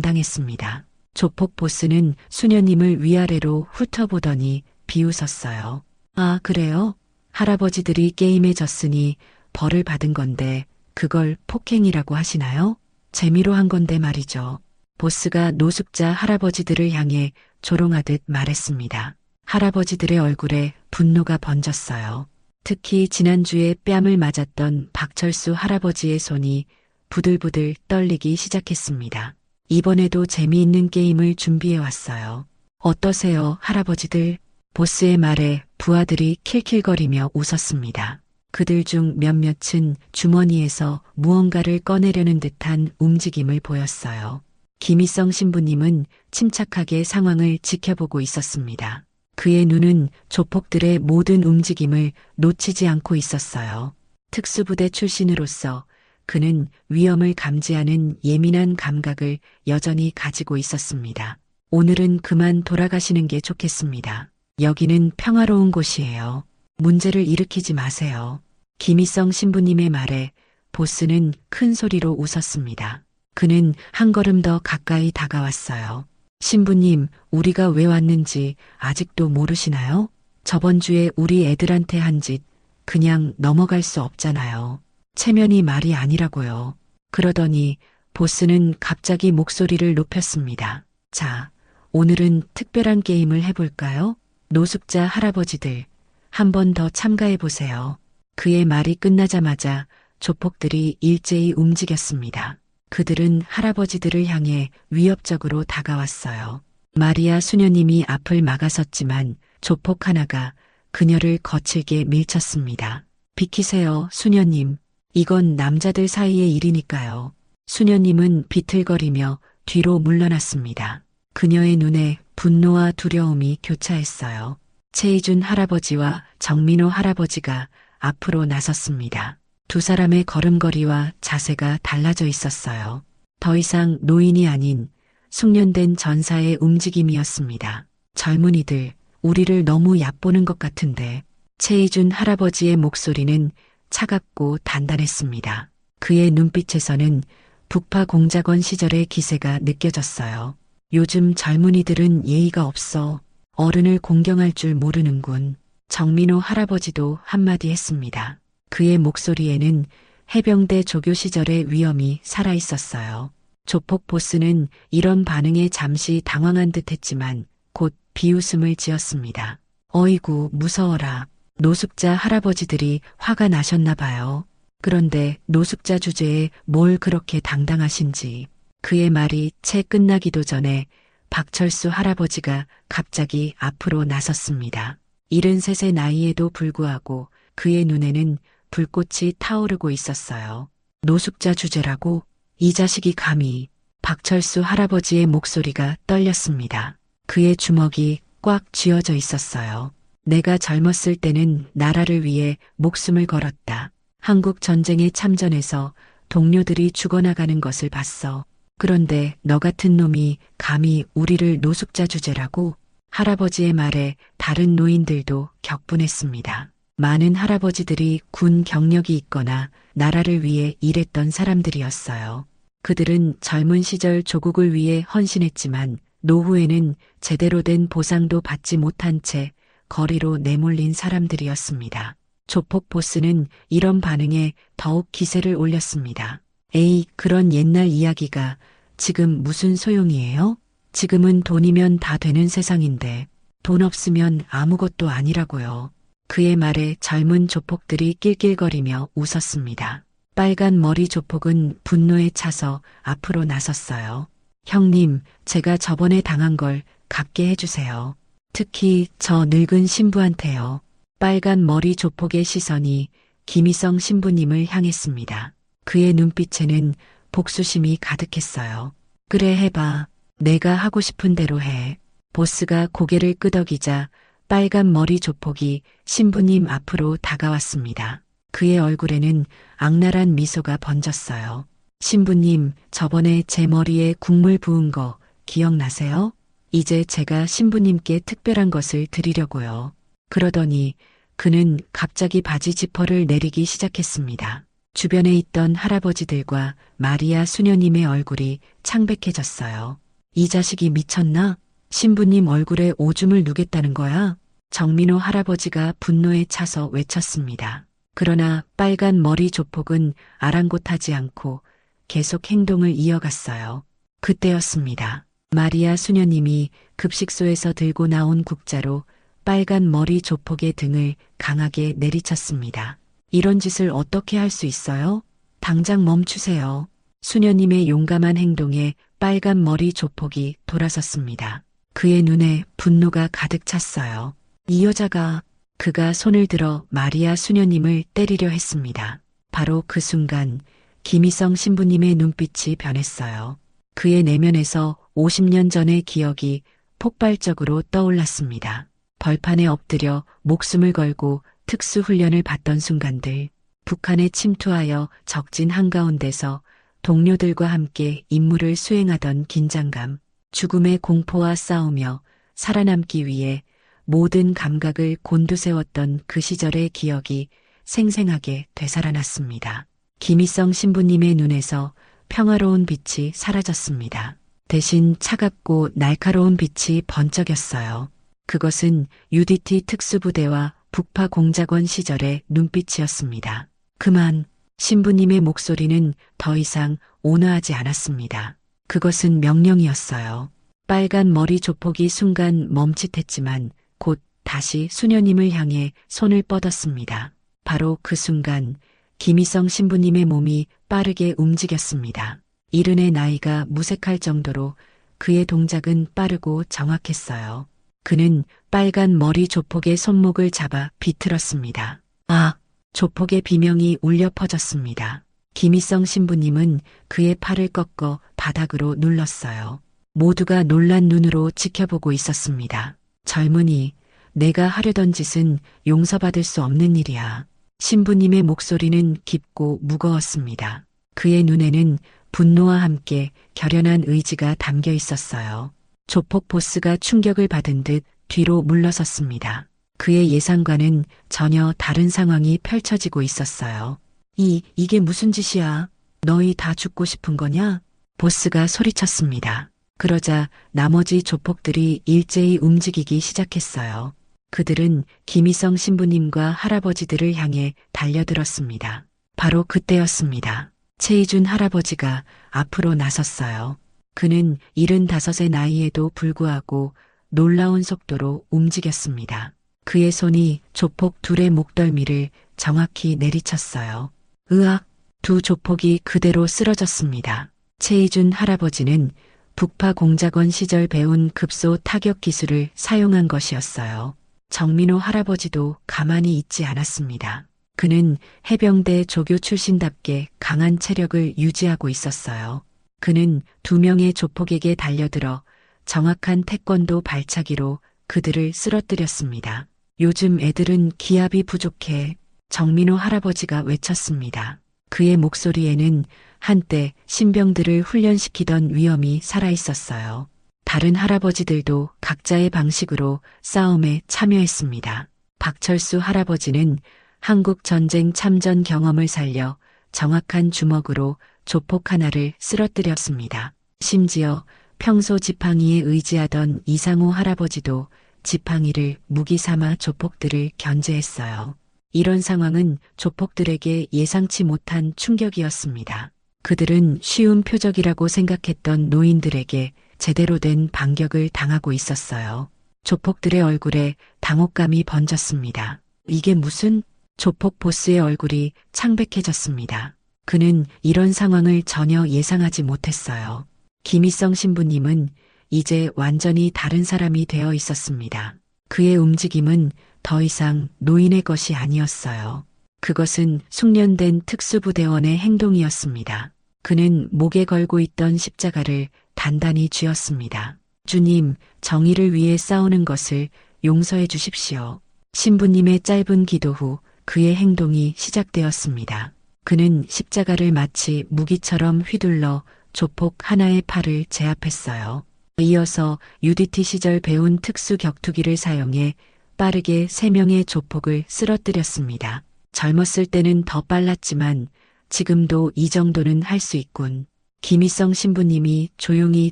당당했습니다. 조폭 보스는 수녀님을 위아래로 훑어보더니 비웃었어요. 아, 그래요? 할아버지들이 게임에 졌으니 벌을 받은 건데 그걸 폭행이라고 하시나요? 재미로 한 건데 말이죠. 보스가 노숙자 할아버지들을 향해 조롱하듯 말했습니다. 할아버지들의 얼굴에 분노가 번졌어요. 특히 지난주에 뺨을 맞았던 박철수 할아버지의 손이 부들부들 떨리기 시작했습니다. 이번에도 재미있는 게임을 준비해 왔어요. 어떠세요, 할아버지들? 보스의 말에 부하들이 킬킬거리며 웃었습니다. 그들 중 몇몇은 주머니에서 무언가를 꺼내려는 듯한 움직임을 보였어요. 김희성 신부님은 침착하게 상황을 지켜보고 있었습니다. 그의 눈은 조폭들의 모든 움직임을 놓치지 않고 있었어요. 특수부대 출신으로서 그는 위험을 감지하는 예민한 감각을 여전히 가지고 있었습니다. 오늘은 그만 돌아가시는 게 좋겠습니다. 여기는 평화로운 곳이에요. 문제를 일으키지 마세요. 김희성 신부님의 말에 보스는 큰 소리로 웃었습니다. 그는 한 걸음 더 가까이 다가왔어요. 신부님, 우리가 왜 왔는지 아직도 모르시나요? 저번 주에 우리 애들한테 한 짓 그냥 넘어갈 수 없잖아요. 체면이 말이 아니라고요. 그러더니 보스는 갑자기 목소리를 높였습니다. 자, 오늘은 특별한 게임을 해볼까요? 노숙자 할아버지들, 한 번 더 참가해보세요. 그의 말이 끝나자마자 조폭들이 일제히 움직였습니다. 그들은 할아버지들을 향해 위협적으로 다가왔어요. 마리아 수녀님이 앞을 막아섰지만 조폭 하나가 그녀를 거칠게 밀쳤습니다. 비키세요, 수녀님. 이건 남자들 사이의 일이니까요. 수녀님은 비틀거리며 뒤로 물러났습니다. 그녀의 눈에 분노와 두려움이 교차했어요. 최희준 할아버지와 정민호 할아버지가 앞으로 나섰습니다. 두 사람의 걸음걸이와 자세가 달라져 있었어요. 더 이상 노인이 아닌 숙련된 전사의 움직임이었습니다. 젊은이들, 우리를 너무 얕보는 것 같은데. 최희준 할아버지의 목소리는 차갑고 단단했습니다. 그의 눈빛에서는 북파 공작원 시절의 기세가 느껴졌어요. 요즘 젊은이들은 예의가 없어. 어른을 공경할 줄 모르는군. 정민호 할아버지도 한마디 했습니다. 그의 목소리에는 해병대 조교 시절의 위엄이 살아있었어요. 조폭 보스는 이런 반응에 잠시 당황한 듯 했지만 곧 비웃음을 지었습니다. 어이구, 무서워라. 노숙자 할아버지들이 화가 나셨나 봐요. 그런데 노숙자 주제에 뭘 그렇게 당당하신지. 그의 말이 채 끝나기도 전에 박철수 할아버지가 갑자기 앞으로 나섰습니다. 73의 나이에도 불구하고 그의 눈에는 불꽃이 타오르고 있었어요. 노숙자 주제라고? 이 자식이 감히. 박철수 할아버지의 목소리가 떨렸습니다. 그의 주먹이 꽉 쥐어져 있었어요. 내가 젊었을 때는 나라를 위해 목숨을 걸었다. 한국 전쟁에 참전해서 동료들이 죽어나가는 것을 봤어. 그런데 너 같은 놈이 감히 우리를 노숙자 주제라고? 할아버지의 말에 다른 노인들도 격분했습니다. 많은 할아버지들이 군 경력이 있거나 나라를 위해 일했던 사람들이었어요. 그들은 젊은 시절 조국을 위해 헌신했지만 노후에는 제대로 된 보상도 받지 못한 채 거리로 내몰린 사람들이었습니다. 조폭 보스는 이런 반응에 더욱 기세를 올렸습니다. 에이, 그런 옛날 이야기가 지금 무슨 소용이에요? 지금은 돈이면 다 되는 세상인데 돈 없으면 아무것도 아니라고요. 그의 말에 젊은 조폭들이 낄낄거리며 웃었습니다. 빨간 머리 조폭은 분노에 차서 앞으로 나섰어요. 형님, 제가 저번에 당한 걸 갚게 해주세요. 특히 저 늙은 신부한테요. 빨간 머리 조폭의 시선이 김희성 신부님을 향했습니다. 그의 눈빛에는 복수심이 가득했어요. 그래, 해봐. 내가 하고 싶은 대로 해. 보스가 고개를 끄덕이자 빨간 머리 조폭이 신부님 앞으로 다가왔습니다. 그의 얼굴에는 악랄한 미소가 번졌어요. 신부님, 저번에 제 머리에 국물 부은 거 기억나세요? 이제 제가 신부님께 특별한 것을 드리려고요. 그러더니 그는 갑자기 바지 지퍼를 내리기 시작했습니다. 주변에 있던 할아버지들과 마리아 수녀님의 얼굴이 창백해졌어요. 이 자식이 미쳤나? 신부님 얼굴에 오줌을 누겠다는 거야? 정민호 할아버지가 분노에 차서 외쳤습니다. 그러나 빨간 머리 조폭은 아랑곳하지 않고 계속 행동을 이어갔어요. 그때였습니다. 마리아 수녀님이 급식소에서 들고 나온 국자로 빨간 머리 조폭의 등을 강하게 내리쳤습니다. 이런 짓을 어떻게 할 수 있어요? 당장 멈추세요. 수녀님의 용감한 행동에 빨간 머리 조폭이 돌아섰습니다. 그의 눈에 분노가 가득 찼어요. 이 여자가 그가 손을 들어 마리아 수녀님을 때리려 했습니다. 바로 그 순간 김희성 신부님의 눈빛이 변했어요. 그의 내면에서 50년 전의 기억이 폭발적으로 떠올랐습니다. 벌판에 엎드려 목숨을 걸고 특수훈련을 받던 순간들, 북한에 침투하여 적진 한가운데서 동료들과 함께 임무를 수행하던 긴장감, 죽음의 공포와 싸우며 살아남기 위해 모든 감각을 곤두세웠던 그 시절의 기억이 생생하게 되살아났습니다. 김희성 신부님의 눈에서 평화로운 빛이 사라졌습니다. 대신 차갑고 날카로운 빛이 번쩍였어요. 그것은 UDT 특수부대와 북파 공작원 시절의 눈빛이었습니다. 그만. 신부님의 목소리는 더 이상 온화하지 않았습니다. 그것은 명령이었어요. 빨간 머리 조폭이 순간 멈칫했지만 곧 다시 수녀님을 향해 손을 뻗었습니다. 바로 그 순간 김희성 신부님의 몸이 빠르게 움직였습니다. 이른의 나이가 무색할 정도로 그의 동작은 빠르고 정확했어요. 그는 빨간 머리 조폭의 손목을 잡아 비틀었습니다. 아! 조폭의 비명이 울려 퍼졌습니다. 김희성 신부님은 그의 팔을 꺾어 바닥으로 눌렀어요. 모두가 놀란 눈으로 지켜보고 있었습니다. 젊은이, 내가 하려던 짓은 용서받을 수 없는 일이야. 신부님의 목소리는 깊고 무거웠습니다. 그의 눈에는 분노와 함께 결연한 의지가 담겨 있었어요. 조폭 보스가 충격을 받은 듯 뒤로 물러섰습니다. 그의 예상과는 전혀 다른 상황이 펼쳐지고 있었어요. 이게 무슨 짓이야? 너희 다 죽고 싶은 거냐? 보스가 소리쳤습니다. 그러자 나머지 조폭들이 일제히 움직이기 시작했어요. 그들은 김희성 신부님과 할아버지들을 향해 달려들었습니다. 바로 그때였습니다. 최희준 할아버지가 앞으로 나섰어요. 그는 75의 나이에도 불구하고 놀라운 속도로 움직였습니다. 그의 손이 조폭 둘의 목덜미를 정확히 내리쳤어요. 으악! 두 조폭이 그대로 쓰러졌습니다. 최희준 할아버지는 북파 공작원 시절 배운 급소 타격 기술을 사용한 것이었어요. 정민호 할아버지도 가만히 있지 않았습니다. 그는 해병대 조교 출신답게 강한 체력을 유지하고 있었어요. 그는 2명의 조폭에게 달려들어 정확한 태권도 발차기로 그들을 쓰러뜨렸습니다. 요즘 애들은 기압이 부족해. 정민호 할아버지가 외쳤습니다. 그의 목소리에는 한때 신병들을 훈련시키던 위엄이 살아있었어요. 다른 할아버지들도 각자의 방식으로 싸움에 참여했습니다. 박철수 할아버지는 한국 전쟁 참전 경험을 살려 정확한 주먹으로 조폭 하나를 쓰러뜨렸습니다. 심지어 평소 지팡이에 의지하던 이상호 할아버지도 지팡이를 무기 삼아 조폭들을 견제했어요. 이런 상황은 조폭들에게 예상치 못한 충격이었습니다. 그들은 쉬운 표적이라고 생각했던 노인들에게 제대로 된 반격을 당하고 있었어요. 조폭들의 얼굴에 당혹감이 번졌습니다. 이게 무슨? 조폭 보스의 얼굴이 창백해졌습니다. 그는 이런 상황을 전혀 예상하지 못했어요. 김희성 신부님은 이제 완전히 다른 사람이 되어 있었습니다. 그의 움직임은 더 이상 노인의 것이 아니었어요. 그것은 숙련된 특수부대원의 행동이었습니다. 그는 목에 걸고 있던 십자가를 단단히 쥐었습니다. 주님, 정의를 위해 싸우는 것을 용서해 주십시오. 신부님의 짧은 기도 후 그의 행동이 시작되었습니다. 그는 십자가를 마치 무기처럼 휘둘러 조폭 하나의 팔을 제압했어요. 이어서 UDT 시절 배운 특수 격투기를 사용해 빠르게 3명의 조폭을 쓰러뜨렸습니다. 젊었을 때는 더 빨랐지만 지금도 이 정도는 할 수 있군. 김희성 신부님이 조용히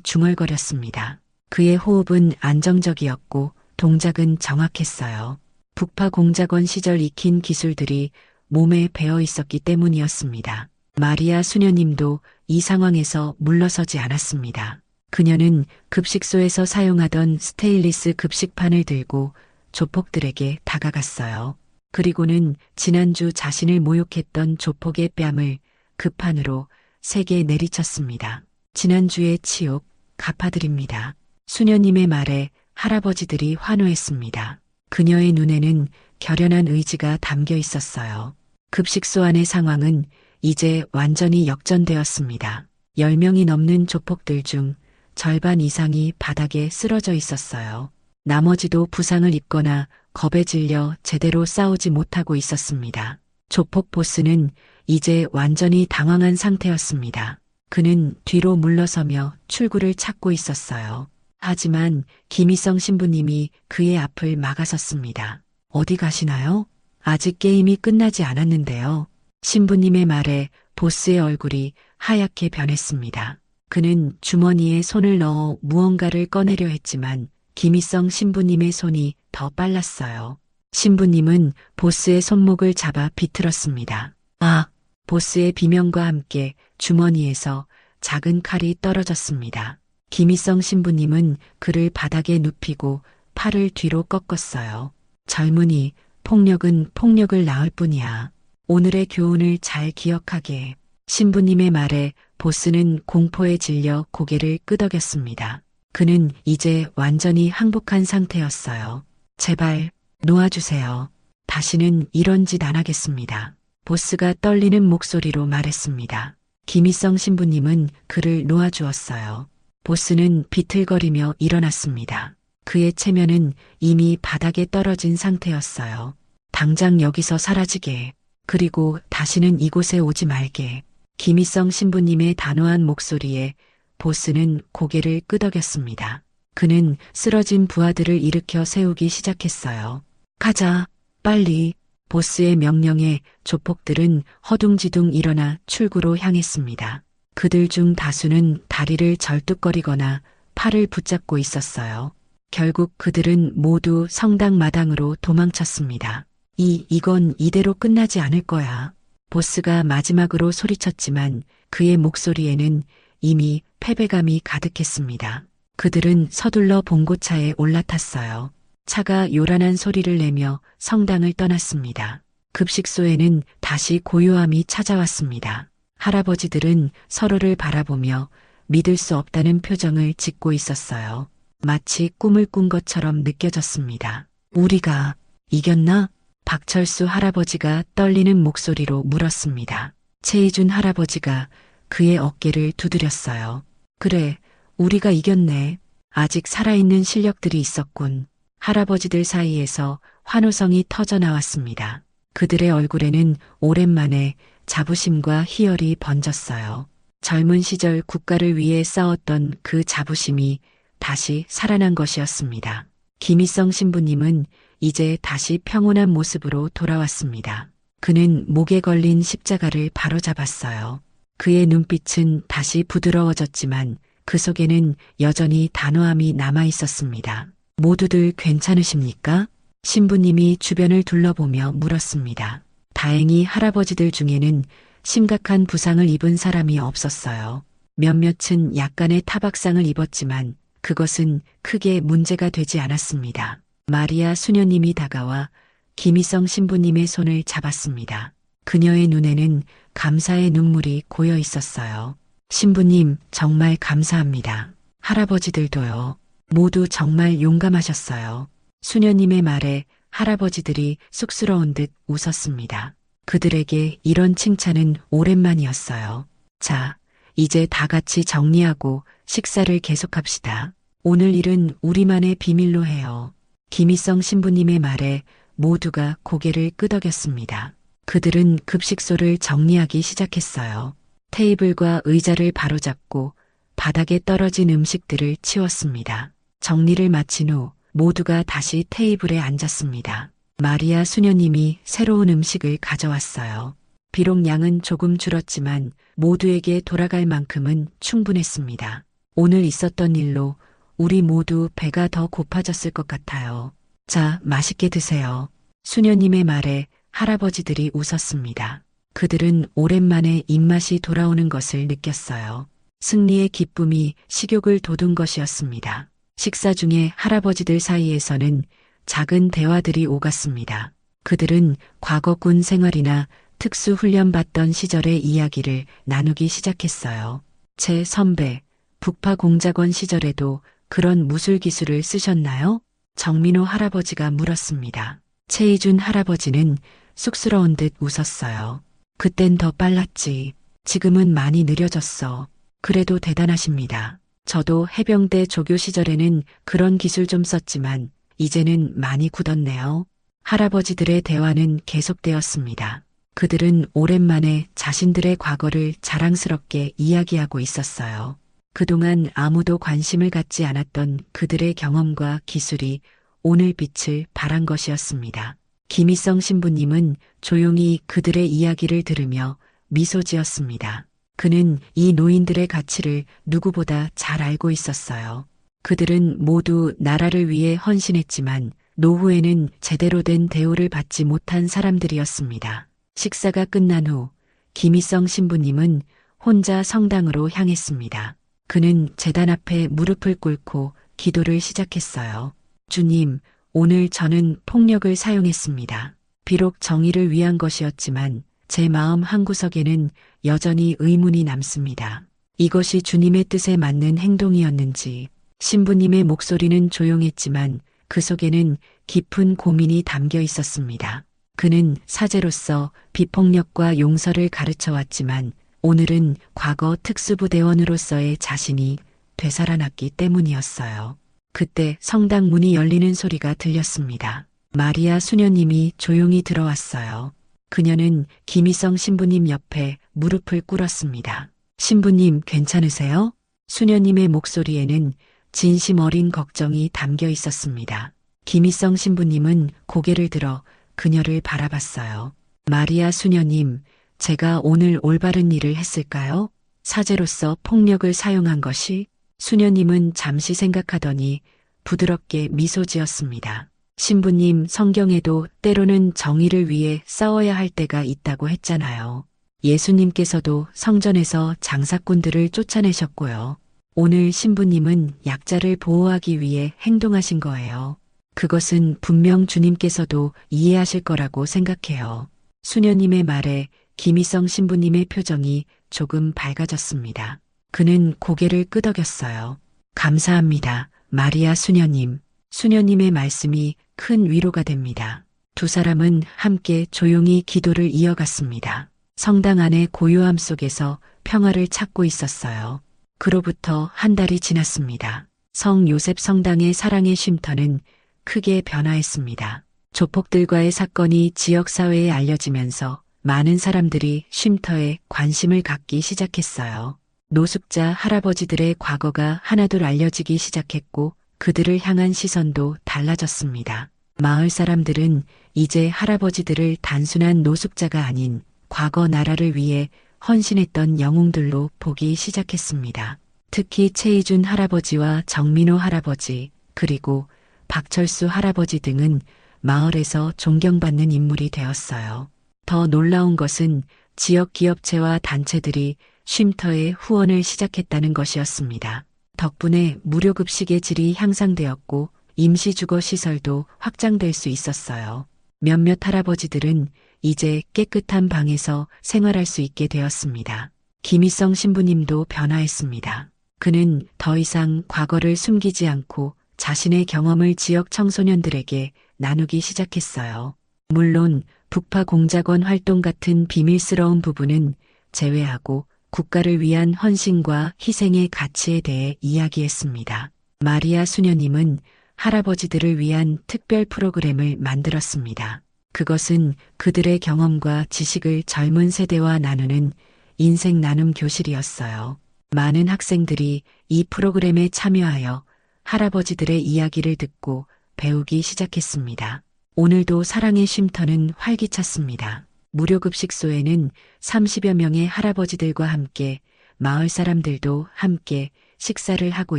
중얼거렸습니다. 그의 호흡은 안정적이었고 동작은 정확했어요. 북파 공작원 시절 익힌 기술들이 몸에 배어 있었기 때문이었습니다. 마리아 수녀님도 이 상황에서 물러서지 않았습니다. 그녀는 급식소에서 사용하던 스테인리스 급식판을 들고 조폭들에게 다가갔어요. 그리고는 지난주 자신을 모욕했던 조폭의 뺨을 그 판으로 세게 내리쳤습니다. 지난주의 치욕 갚아드립니다. 수녀님의 말에 할아버지들이 환호했습니다. 그녀의 눈에는 결연한 의지가 담겨 있었어요. 급식소 안의 상황은 이제 완전히 역전되었습니다. 10명이 넘는 조폭들 중 절반 이상이 바닥에 쓰러져 있었어요. 나머지도 부상을 입거나 겁에 질려 제대로 싸우지 못하고 있었습니다. 조폭 보스는 이제 완전히 당황한 상태였습니다. 그는 뒤로 물러서며 출구를 찾고 있었어요. 하지만 김희성 신부님이 그의 앞을 막아섰습니다. 어디 가시나요? 아직 게임이 끝나지 않았는데요. 신부님의 말에 보스의 얼굴이 하얗게 변했습니다. 그는 주머니에 손을 넣어 무언가를 꺼내려 했지만 김희성 신부님의 손이 더 빨랐어요. 신부님은 보스의 손목을 잡아 비틀었습니다. 아! 보스의 비명과 함께 주머니에서 작은 칼이 떨어졌습니다. 김희성 신부님은 그를 바닥에 눕히고 팔을 뒤로 꺾었어요. 젊은이, 폭력은 폭력을 낳을 뿐이야. 오늘의 교훈을 잘 기억하게. 신부님의 말에 보스는 공포에 질려 고개를 끄덕였습니다. 그는 이제 완전히 항복한 상태였어요. 제발 놓아주세요. 다시는 이런 짓 안 하겠습니다. 보스가 떨리는 목소리로 말했습니다. 김희성 신부님은 그를 놓아주었어요. 보스는 비틀거리며 일어났습니다. 그의 체면은 이미 바닥에 떨어진 상태였어요. 당장 여기서 사라지게. 그리고 다시는 이곳에 오지 말게. 김희성 신부님의 단호한 목소리에 보스는 고개를 끄덕였습니다. 그는 쓰러진 부하들을 일으켜 세우기 시작했어요. 가자, 빨리. 보스의 명령에 조폭들은 허둥지둥 일어나 출구로 향했습니다. 그들 중 다수는 다리를 절뚝거리거나 팔을 붙잡고 있었어요. 결국 그들은 모두 성당 마당으로 도망쳤습니다. 이건 이대로 끝나지 않을 거야. 보스가 마지막으로 소리쳤지만 그의 목소리에는 이미 패배감이 가득했습니다. 그들은 서둘러 봉고차에 올라탔어요. 차가 요란한 소리를 내며 성당을 떠났습니다. 급식소에는 다시 고요함이 찾아왔습니다. 할아버지들은 서로를 바라보며 믿을 수 없다는 표정을 짓고 있었어요. 마치 꿈을 꾼 것처럼 느껴졌습니다. 우리가 이겼나? 박철수 할아버지가 떨리는 목소리로 물었습니다. 최희준 할아버지가 그의 어깨를 두드렸어요. 그래, 우리가 이겼네. 아직 살아있는 실력들이 있었군. 할아버지들 사이에서 환호성이 터져 나왔습니다. 그들의 얼굴에는 오랜만에 자부심과 희열이 번졌어요. 젊은 시절 국가를 위해 싸웠던 그 자부심이 다시 살아난 것이었습니다. 김희성 신부님은 이제 다시 평온한 모습으로 돌아왔습니다. 그는 목에 걸린 십자가를 바로잡았어요. 그의 눈빛은 다시 부드러워졌지만 그 속에는 여전히 단호함이 남아 있었습니다. 모두들 괜찮으십니까? 신부님이 주변을 둘러보며 물었습니다. 다행히 할아버지들 중에는 심각한 부상을 입은 사람이 없었어요. 몇몇은 약간의 타박상을 입었지만 그것은 크게 문제가 되지 않았습니다. 마리아 수녀님이 다가와 김희성 신부님의 손을 잡았습니다. 그녀의 눈에는 감사의 눈물이 고여 있었어요. 신부님, 정말 감사합니다. 할아버지들도요. 모두 정말 용감하셨어요. 수녀님의 말에 할아버지들이 쑥스러운 듯 웃었습니다. 그들에게 이런 칭찬은 오랜만이었어요. 자, 이제 다 같이 정리하고 식사를 계속합시다. 오늘 일은 우리만의 비밀로 해요. 김희성 신부님의 말에 모두가 고개를 끄덕였습니다. 그들은 급식소를 정리하기 시작했어요. 테이블과 의자를 바로잡고 바닥에 떨어진 음식들을 치웠습니다. 정리를 마친 후 모두가 다시 테이블에 앉았습니다. 마리아 수녀님이 새로운 음식을 가져왔어요. 비록 양은 조금 줄었지만 모두에게 돌아갈 만큼은 충분했습니다. 오늘 있었던 일로 우리 모두 배가 더 고파졌을 것 같아요. 자, 맛있게 드세요. 수녀님의 말에 할아버지들이 웃었습니다. 그들은 오랜만에 입맛이 돌아오는 것을 느꼈어요. 승리의 기쁨이 식욕을 돋운 것이었습니다. 식사 중에 할아버지들 사이에서는 작은 대화들이 오갔습니다. 그들은 과거 군 생활이나 특수 훈련 받던 시절의 이야기를 나누기 시작했어요. 제 선배, 북파 공작원 시절에도 그런 무술 기술을 쓰셨나요? 정민호 할아버지가 물었습니다. 최희준 할아버지는 쑥스러운 듯 웃었어요. 그땐 더 빨랐지. 지금은 많이 느려졌어. 그래도 대단하십니다. 저도 해병대 조교 시절에는 그런 기술 좀 썼지만 이제는 많이 굳었네요. 할아버지들의 대화는 계속되었습니다. 그들은 오랜만에 자신들의 과거를 자랑스럽게 이야기하고 있었어요. 그동안 아무도 관심을 갖지 않았던 그들의 경험과 기술이 오늘 빛을 발한 것이었습니다. 김희성 신부님은 조용히 그들의 이야기를 들으며 미소 지었습니다. 그는 이 노인들의 가치를 누구보다 잘 알고 있었어요. 그들은 모두 나라를 위해 헌신했지만 노후에는 제대로 된 대우를 받지 못한 사람들이었습니다. 식사가 끝난 후 김희성 신부님은 혼자 성당으로 향했습니다. 그는 제단 앞에 무릎을 꿇고 기도를 시작했어요. 주님, 오늘 저는 폭력을 사용했습니다. 비록 정의를 위한 것이었지만 제 마음 한구석에는 여전히 의문이 남습니다. 이것이 주님의 뜻에 맞는 행동이었는지. 신부님의 목소리는 조용했지만 그 속에는 깊은 고민이 담겨 있었습니다. 그는 사제로서 비폭력과 용서를 가르쳐 왔지만 오늘은 과거 특수부대원으로서의 자신이 되살아났기 때문이었어요. 그때 성당 문이 열리는 소리가 들렸습니다. 마리아 수녀님이 조용히 들어왔어요. 그녀는 김희성 신부님 옆에 무릎을 꿇었습니다. 신부님 괜찮으세요? 수녀님의 목소리에는 진심 어린 걱정이 담겨 있었습니다. 김희성 신부님은 고개를 들어 그녀를 바라봤어요. 마리아 수녀님, 제가 오늘 올바른 일을 했을까요? 사제로서 폭력을 사용한 것이? 수녀님은 잠시 생각하더니 부드럽게 미소 지었습니다. 신부님, 성경에도 때로는 정의를 위해 싸워야 할 때가 있다고 했잖아요. 예수님께서도 성전에서 장사꾼들을 쫓아내셨고요. 오늘 신부님은 약자를 보호하기 위해 행동하신 거예요. 그것은 분명 주님께서도 이해하실 거라고 생각해요. 수녀님의 말에 김희성 신부님의 표정이 조금 밝아졌습니다. 그는 고개를 끄덕였어요. 감사합니다, 마리아 수녀님. 수녀님의 말씀이 큰 위로가 됩니다. 두 사람은 함께 조용히 기도를 이어갔습니다. 성당 안의 고요함 속에서 평화를 찾고 있었어요. 그로부터 한 달이 지났습니다. 성 요셉 성당의 사랑의 쉼터는 크게 변화했습니다. 조폭들과의 사건이 지역사회에 알려지면서 많은 사람들이 쉼터에 관심을 갖기 시작했어요. 노숙자 할아버지들의 과거가 하나둘 알려지기 시작했고 그들을 향한 시선도 달라졌습니다. 마을 사람들은 이제 할아버지들을 단순한 노숙자가 아닌 과거 나라를 위해 헌신했던 영웅들로 보기 시작했습니다. 특히 최희준 할아버지와 정민호 할아버지, 그리고 박철수 할아버지 등은 마을에서 존경받는 인물이 되었어요. 더 놀라운 것은 지역 기업체와 단체들이 쉼터에 후원을 시작했다는 것이었습니다. 덕분에 무료급식의 질이 향상되었고 임시주거시설도 확장될 수 있었어요. 몇몇 할아버지들은 이제 깨끗한 방에서 생활할 수 있게 되었습니다. 김희성 신부님도 변화했습니다. 그는 더 이상 과거를 숨기지 않고 자신의 경험을 지역 청소년들에게 나누기 시작했어요. 물론 북파 공작원 활동 같은 비밀스러운 부분은 제외하고 국가를 위한 헌신과 희생의 가치에 대해 이야기했습니다. 마리아 수녀님은 할아버지들을 위한 특별 프로그램을 만들었습니다. 그것은 그들의 경험과 지식을 젊은 세대와 나누는 인생 나눔 교실이었어요. 많은 학생들이 이 프로그램에 참여하여 할아버지들의 이야기를 듣고 배우기 시작했습니다. 오늘도 사랑의 쉼터는 활기찼습니다. 무료급식소에는 30여 명의 할아버지들과 함께 마을 사람들도 함께 식사를 하고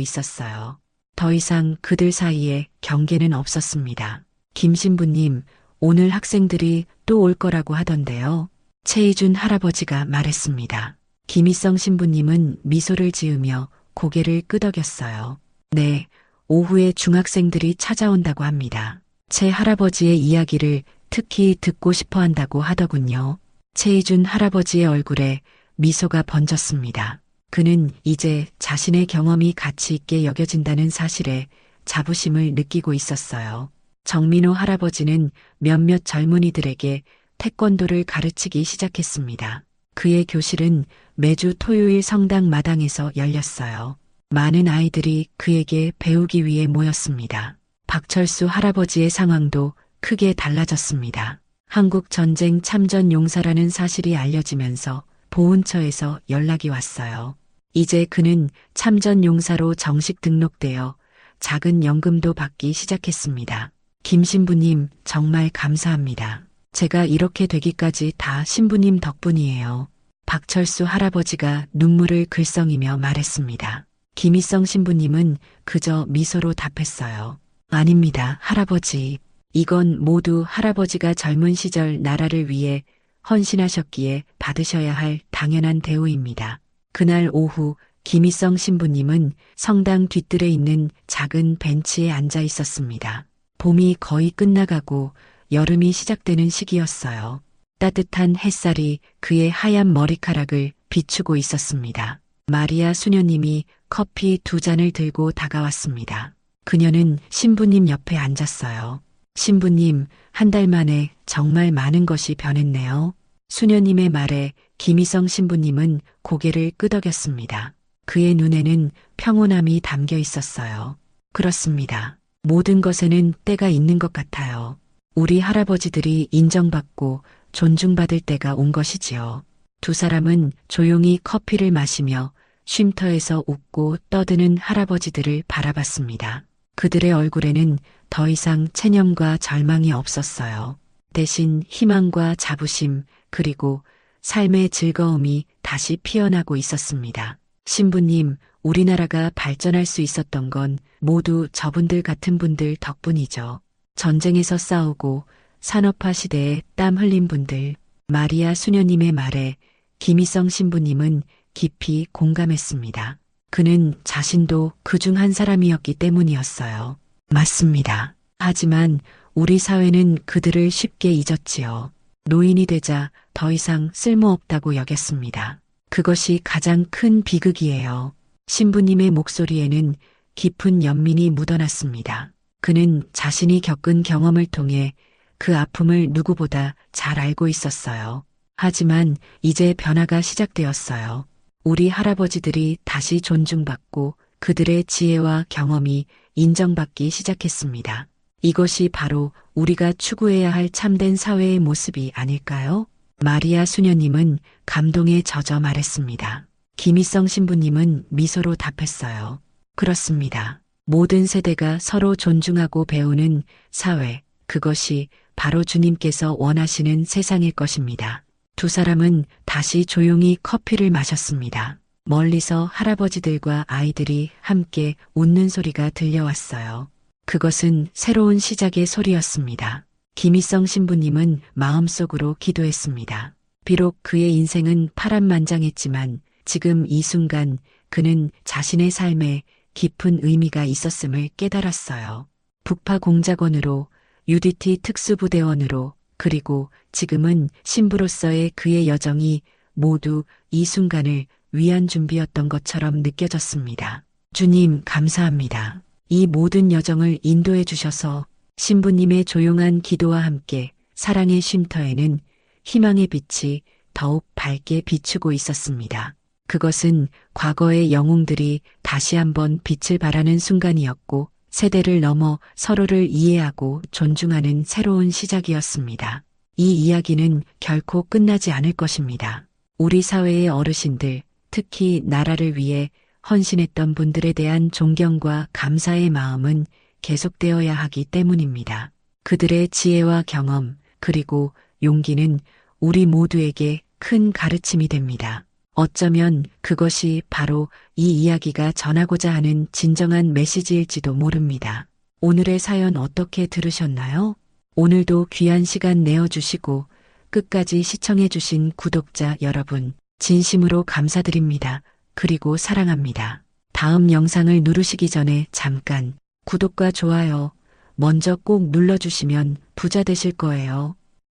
있었어요. 더 이상 그들 사이에 경계는 없었습니다. 김 신부님, 오늘 학생들이 또 올 거라고 하던데요. 최희준 할아버지가 말했습니다. 김희성 신부님은 미소를 지으며 고개를 끄덕였어요. 네, 오후에 중학생들이 찾아온다고 합니다. 최 할아버지의 이야기를 특히 듣고 싶어 한다고 하더군요. 최희준 할아버지의 얼굴에 미소가 번졌습니다. 그는 이제 자신의 경험이 가치 있게 여겨진다는 사실에 자부심을 느끼고 있었어요. 정민호 할아버지는 몇몇 젊은이들에게 태권도를 가르치기 시작했습니다. 그의 교실은 매주 토요일 성당 마당에서 열렸어요. 많은 아이들이 그에게 배우기 위해 모였습니다. 박철수 할아버지의 상황도 크게 달라졌습니다. 한국 전쟁 참전 용사라는 사실이 알려지면서 보훈처에서 연락이 왔어요. 이제 그는 참전 용사로 정식 등록되어 작은 연금도 받기 시작했습니다. 김 신부님, 정말 감사합니다. 제가 이렇게 되기까지 다 신부님 덕분이에요. 박철수 할아버지가 눈물을 글썽이며 말했습니다. 김희성 신부님은 그저 미소로 답했어요. 아닙니다, 할아버지. 이건 모두 할아버지가 젊은 시절 나라를 위해 헌신하셨기에 받으셔야 할 당연한 대우입니다. 그날 오후 김희성 신부님은 성당 뒤뜰에 있는 작은 벤치에 앉아 있었습니다. 봄이 거의 끝나가고 여름이 시작되는 시기였어요. 따뜻한 햇살이 그의 하얀 머리카락을 비추고 있었습니다. 마리아 수녀님이 커피 2잔을 들고 다가왔습니다. 그녀는 신부님 옆에 앉았어요. 신부님, 한 달 만에 정말 많은 것이 변했네요. 수녀님의 말에 김희성 신부님은 고개를 끄덕였습니다. 그의 눈에는 평온함이 담겨 있었어요. 그렇습니다. 모든 것에는 때가 있는 것 같아요. 우리 할아버지들이 인정받고 존중받을 때가 온 것이지요. 두 사람은 조용히 커피를 마시며 쉼터에서 웃고 떠드는 할아버지들을 바라봤습니다. 그들의 얼굴에는 더 이상 체념과 절망이 없었어요. 대신 희망과 자부심, 그리고 삶의 즐거움이 다시 피어나고 있었습니다. 신부님, 우리나라가 발전할 수 있었던 건 모두 저분들 같은 분들 덕분이죠. 전쟁에서 싸우고 산업화 시대에 땀 흘린 분들. 마리아 수녀님의 말에 김희성 신부님은 깊이 공감했습니다. 그는 자신도 그중 한 사람이었기 때문이었어요. 맞습니다. 하지만 우리 사회는 그들을 쉽게 잊었지요. 노인이 되자 더 이상 쓸모없다고 여겼습니다. 그것이 가장 큰 비극이에요. 신부님의 목소리에는 깊은 연민이 묻어났습니다. 그는 자신이 겪은 경험을 통해 그 아픔을 누구보다 잘 알고 있었어요. 하지만 이제 변화가 시작되었어요. 우리 할아버지들이 다시 존중받고 그들의 지혜와 경험이 인정받기 시작했습니다. 이것이 바로 우리가 추구해야 할 참된 사회의 모습이 아닐까요? 마리아 수녀님은 감동에 젖어 말했습니다. 김희성 신부님은 미소로 답했어요. 그렇습니다. 모든 세대가 서로 존중하고 배우는 사회, 그것이 바로 주님께서 원하시는 세상일 것입니다. 두 사람은 다시 조용히 커피를 마셨습니다. 멀리서 할아버지들과 아이들이 함께 웃는 소리가 들려왔어요. 그것은 새로운 시작의 소리였습니다. 김희성 신부님은 마음속으로 기도했습니다. 비록 그의 인생은 파란만장했지만 지금 이 순간 그는 자신의 삶에 깊은 의미가 있었음을 깨달았어요. 북파 공작원으로, UDT 특수부대원으로, 그리고 지금은 신부로서의 그의 여정이 모두 이 순간을 위한 준비였던 것처럼 느껴졌습니다. 주님, 감사합니다. 이 모든 여정을 인도해 주셔서 신부님의 조용한 기도와 함께 사랑의 쉼터에는 희망의 빛이 더욱 밝게 비추고 있었습니다. 그것은 과거의 영웅들이 다시 한번 빛을 발하는 순간이었고 세대를 넘어 서로를 이해하고 존중하는 새로운 시작이었습니다. 이 이야기는 결코 끝나지 않을 것입니다. 우리 사회의 어르신들, 특히 나라를 위해 헌신했던 분들에 대한 존경과 감사의 마음은 계속되어야 하기 때문입니다. 그들의 지혜와 경험, 그리고 용기는 우리 모두에게 큰 가르침이 됩니다. 어쩌면 그것이 바로 이 이야기가 전하고자 하는 진정한 메시지일지도 모릅니다. 오늘의 사연 어떻게 들으셨나요? 오늘도 귀한 시간 내어주시고 끝까지 시청해주신 구독자 여러분, 진심으로 감사드립니다. 그리고 사랑합니다. 다음 영상을 누르시기 전에 잠깐 구독과 좋아요 먼저 꼭 눌러주시면 부자 되실 거예요.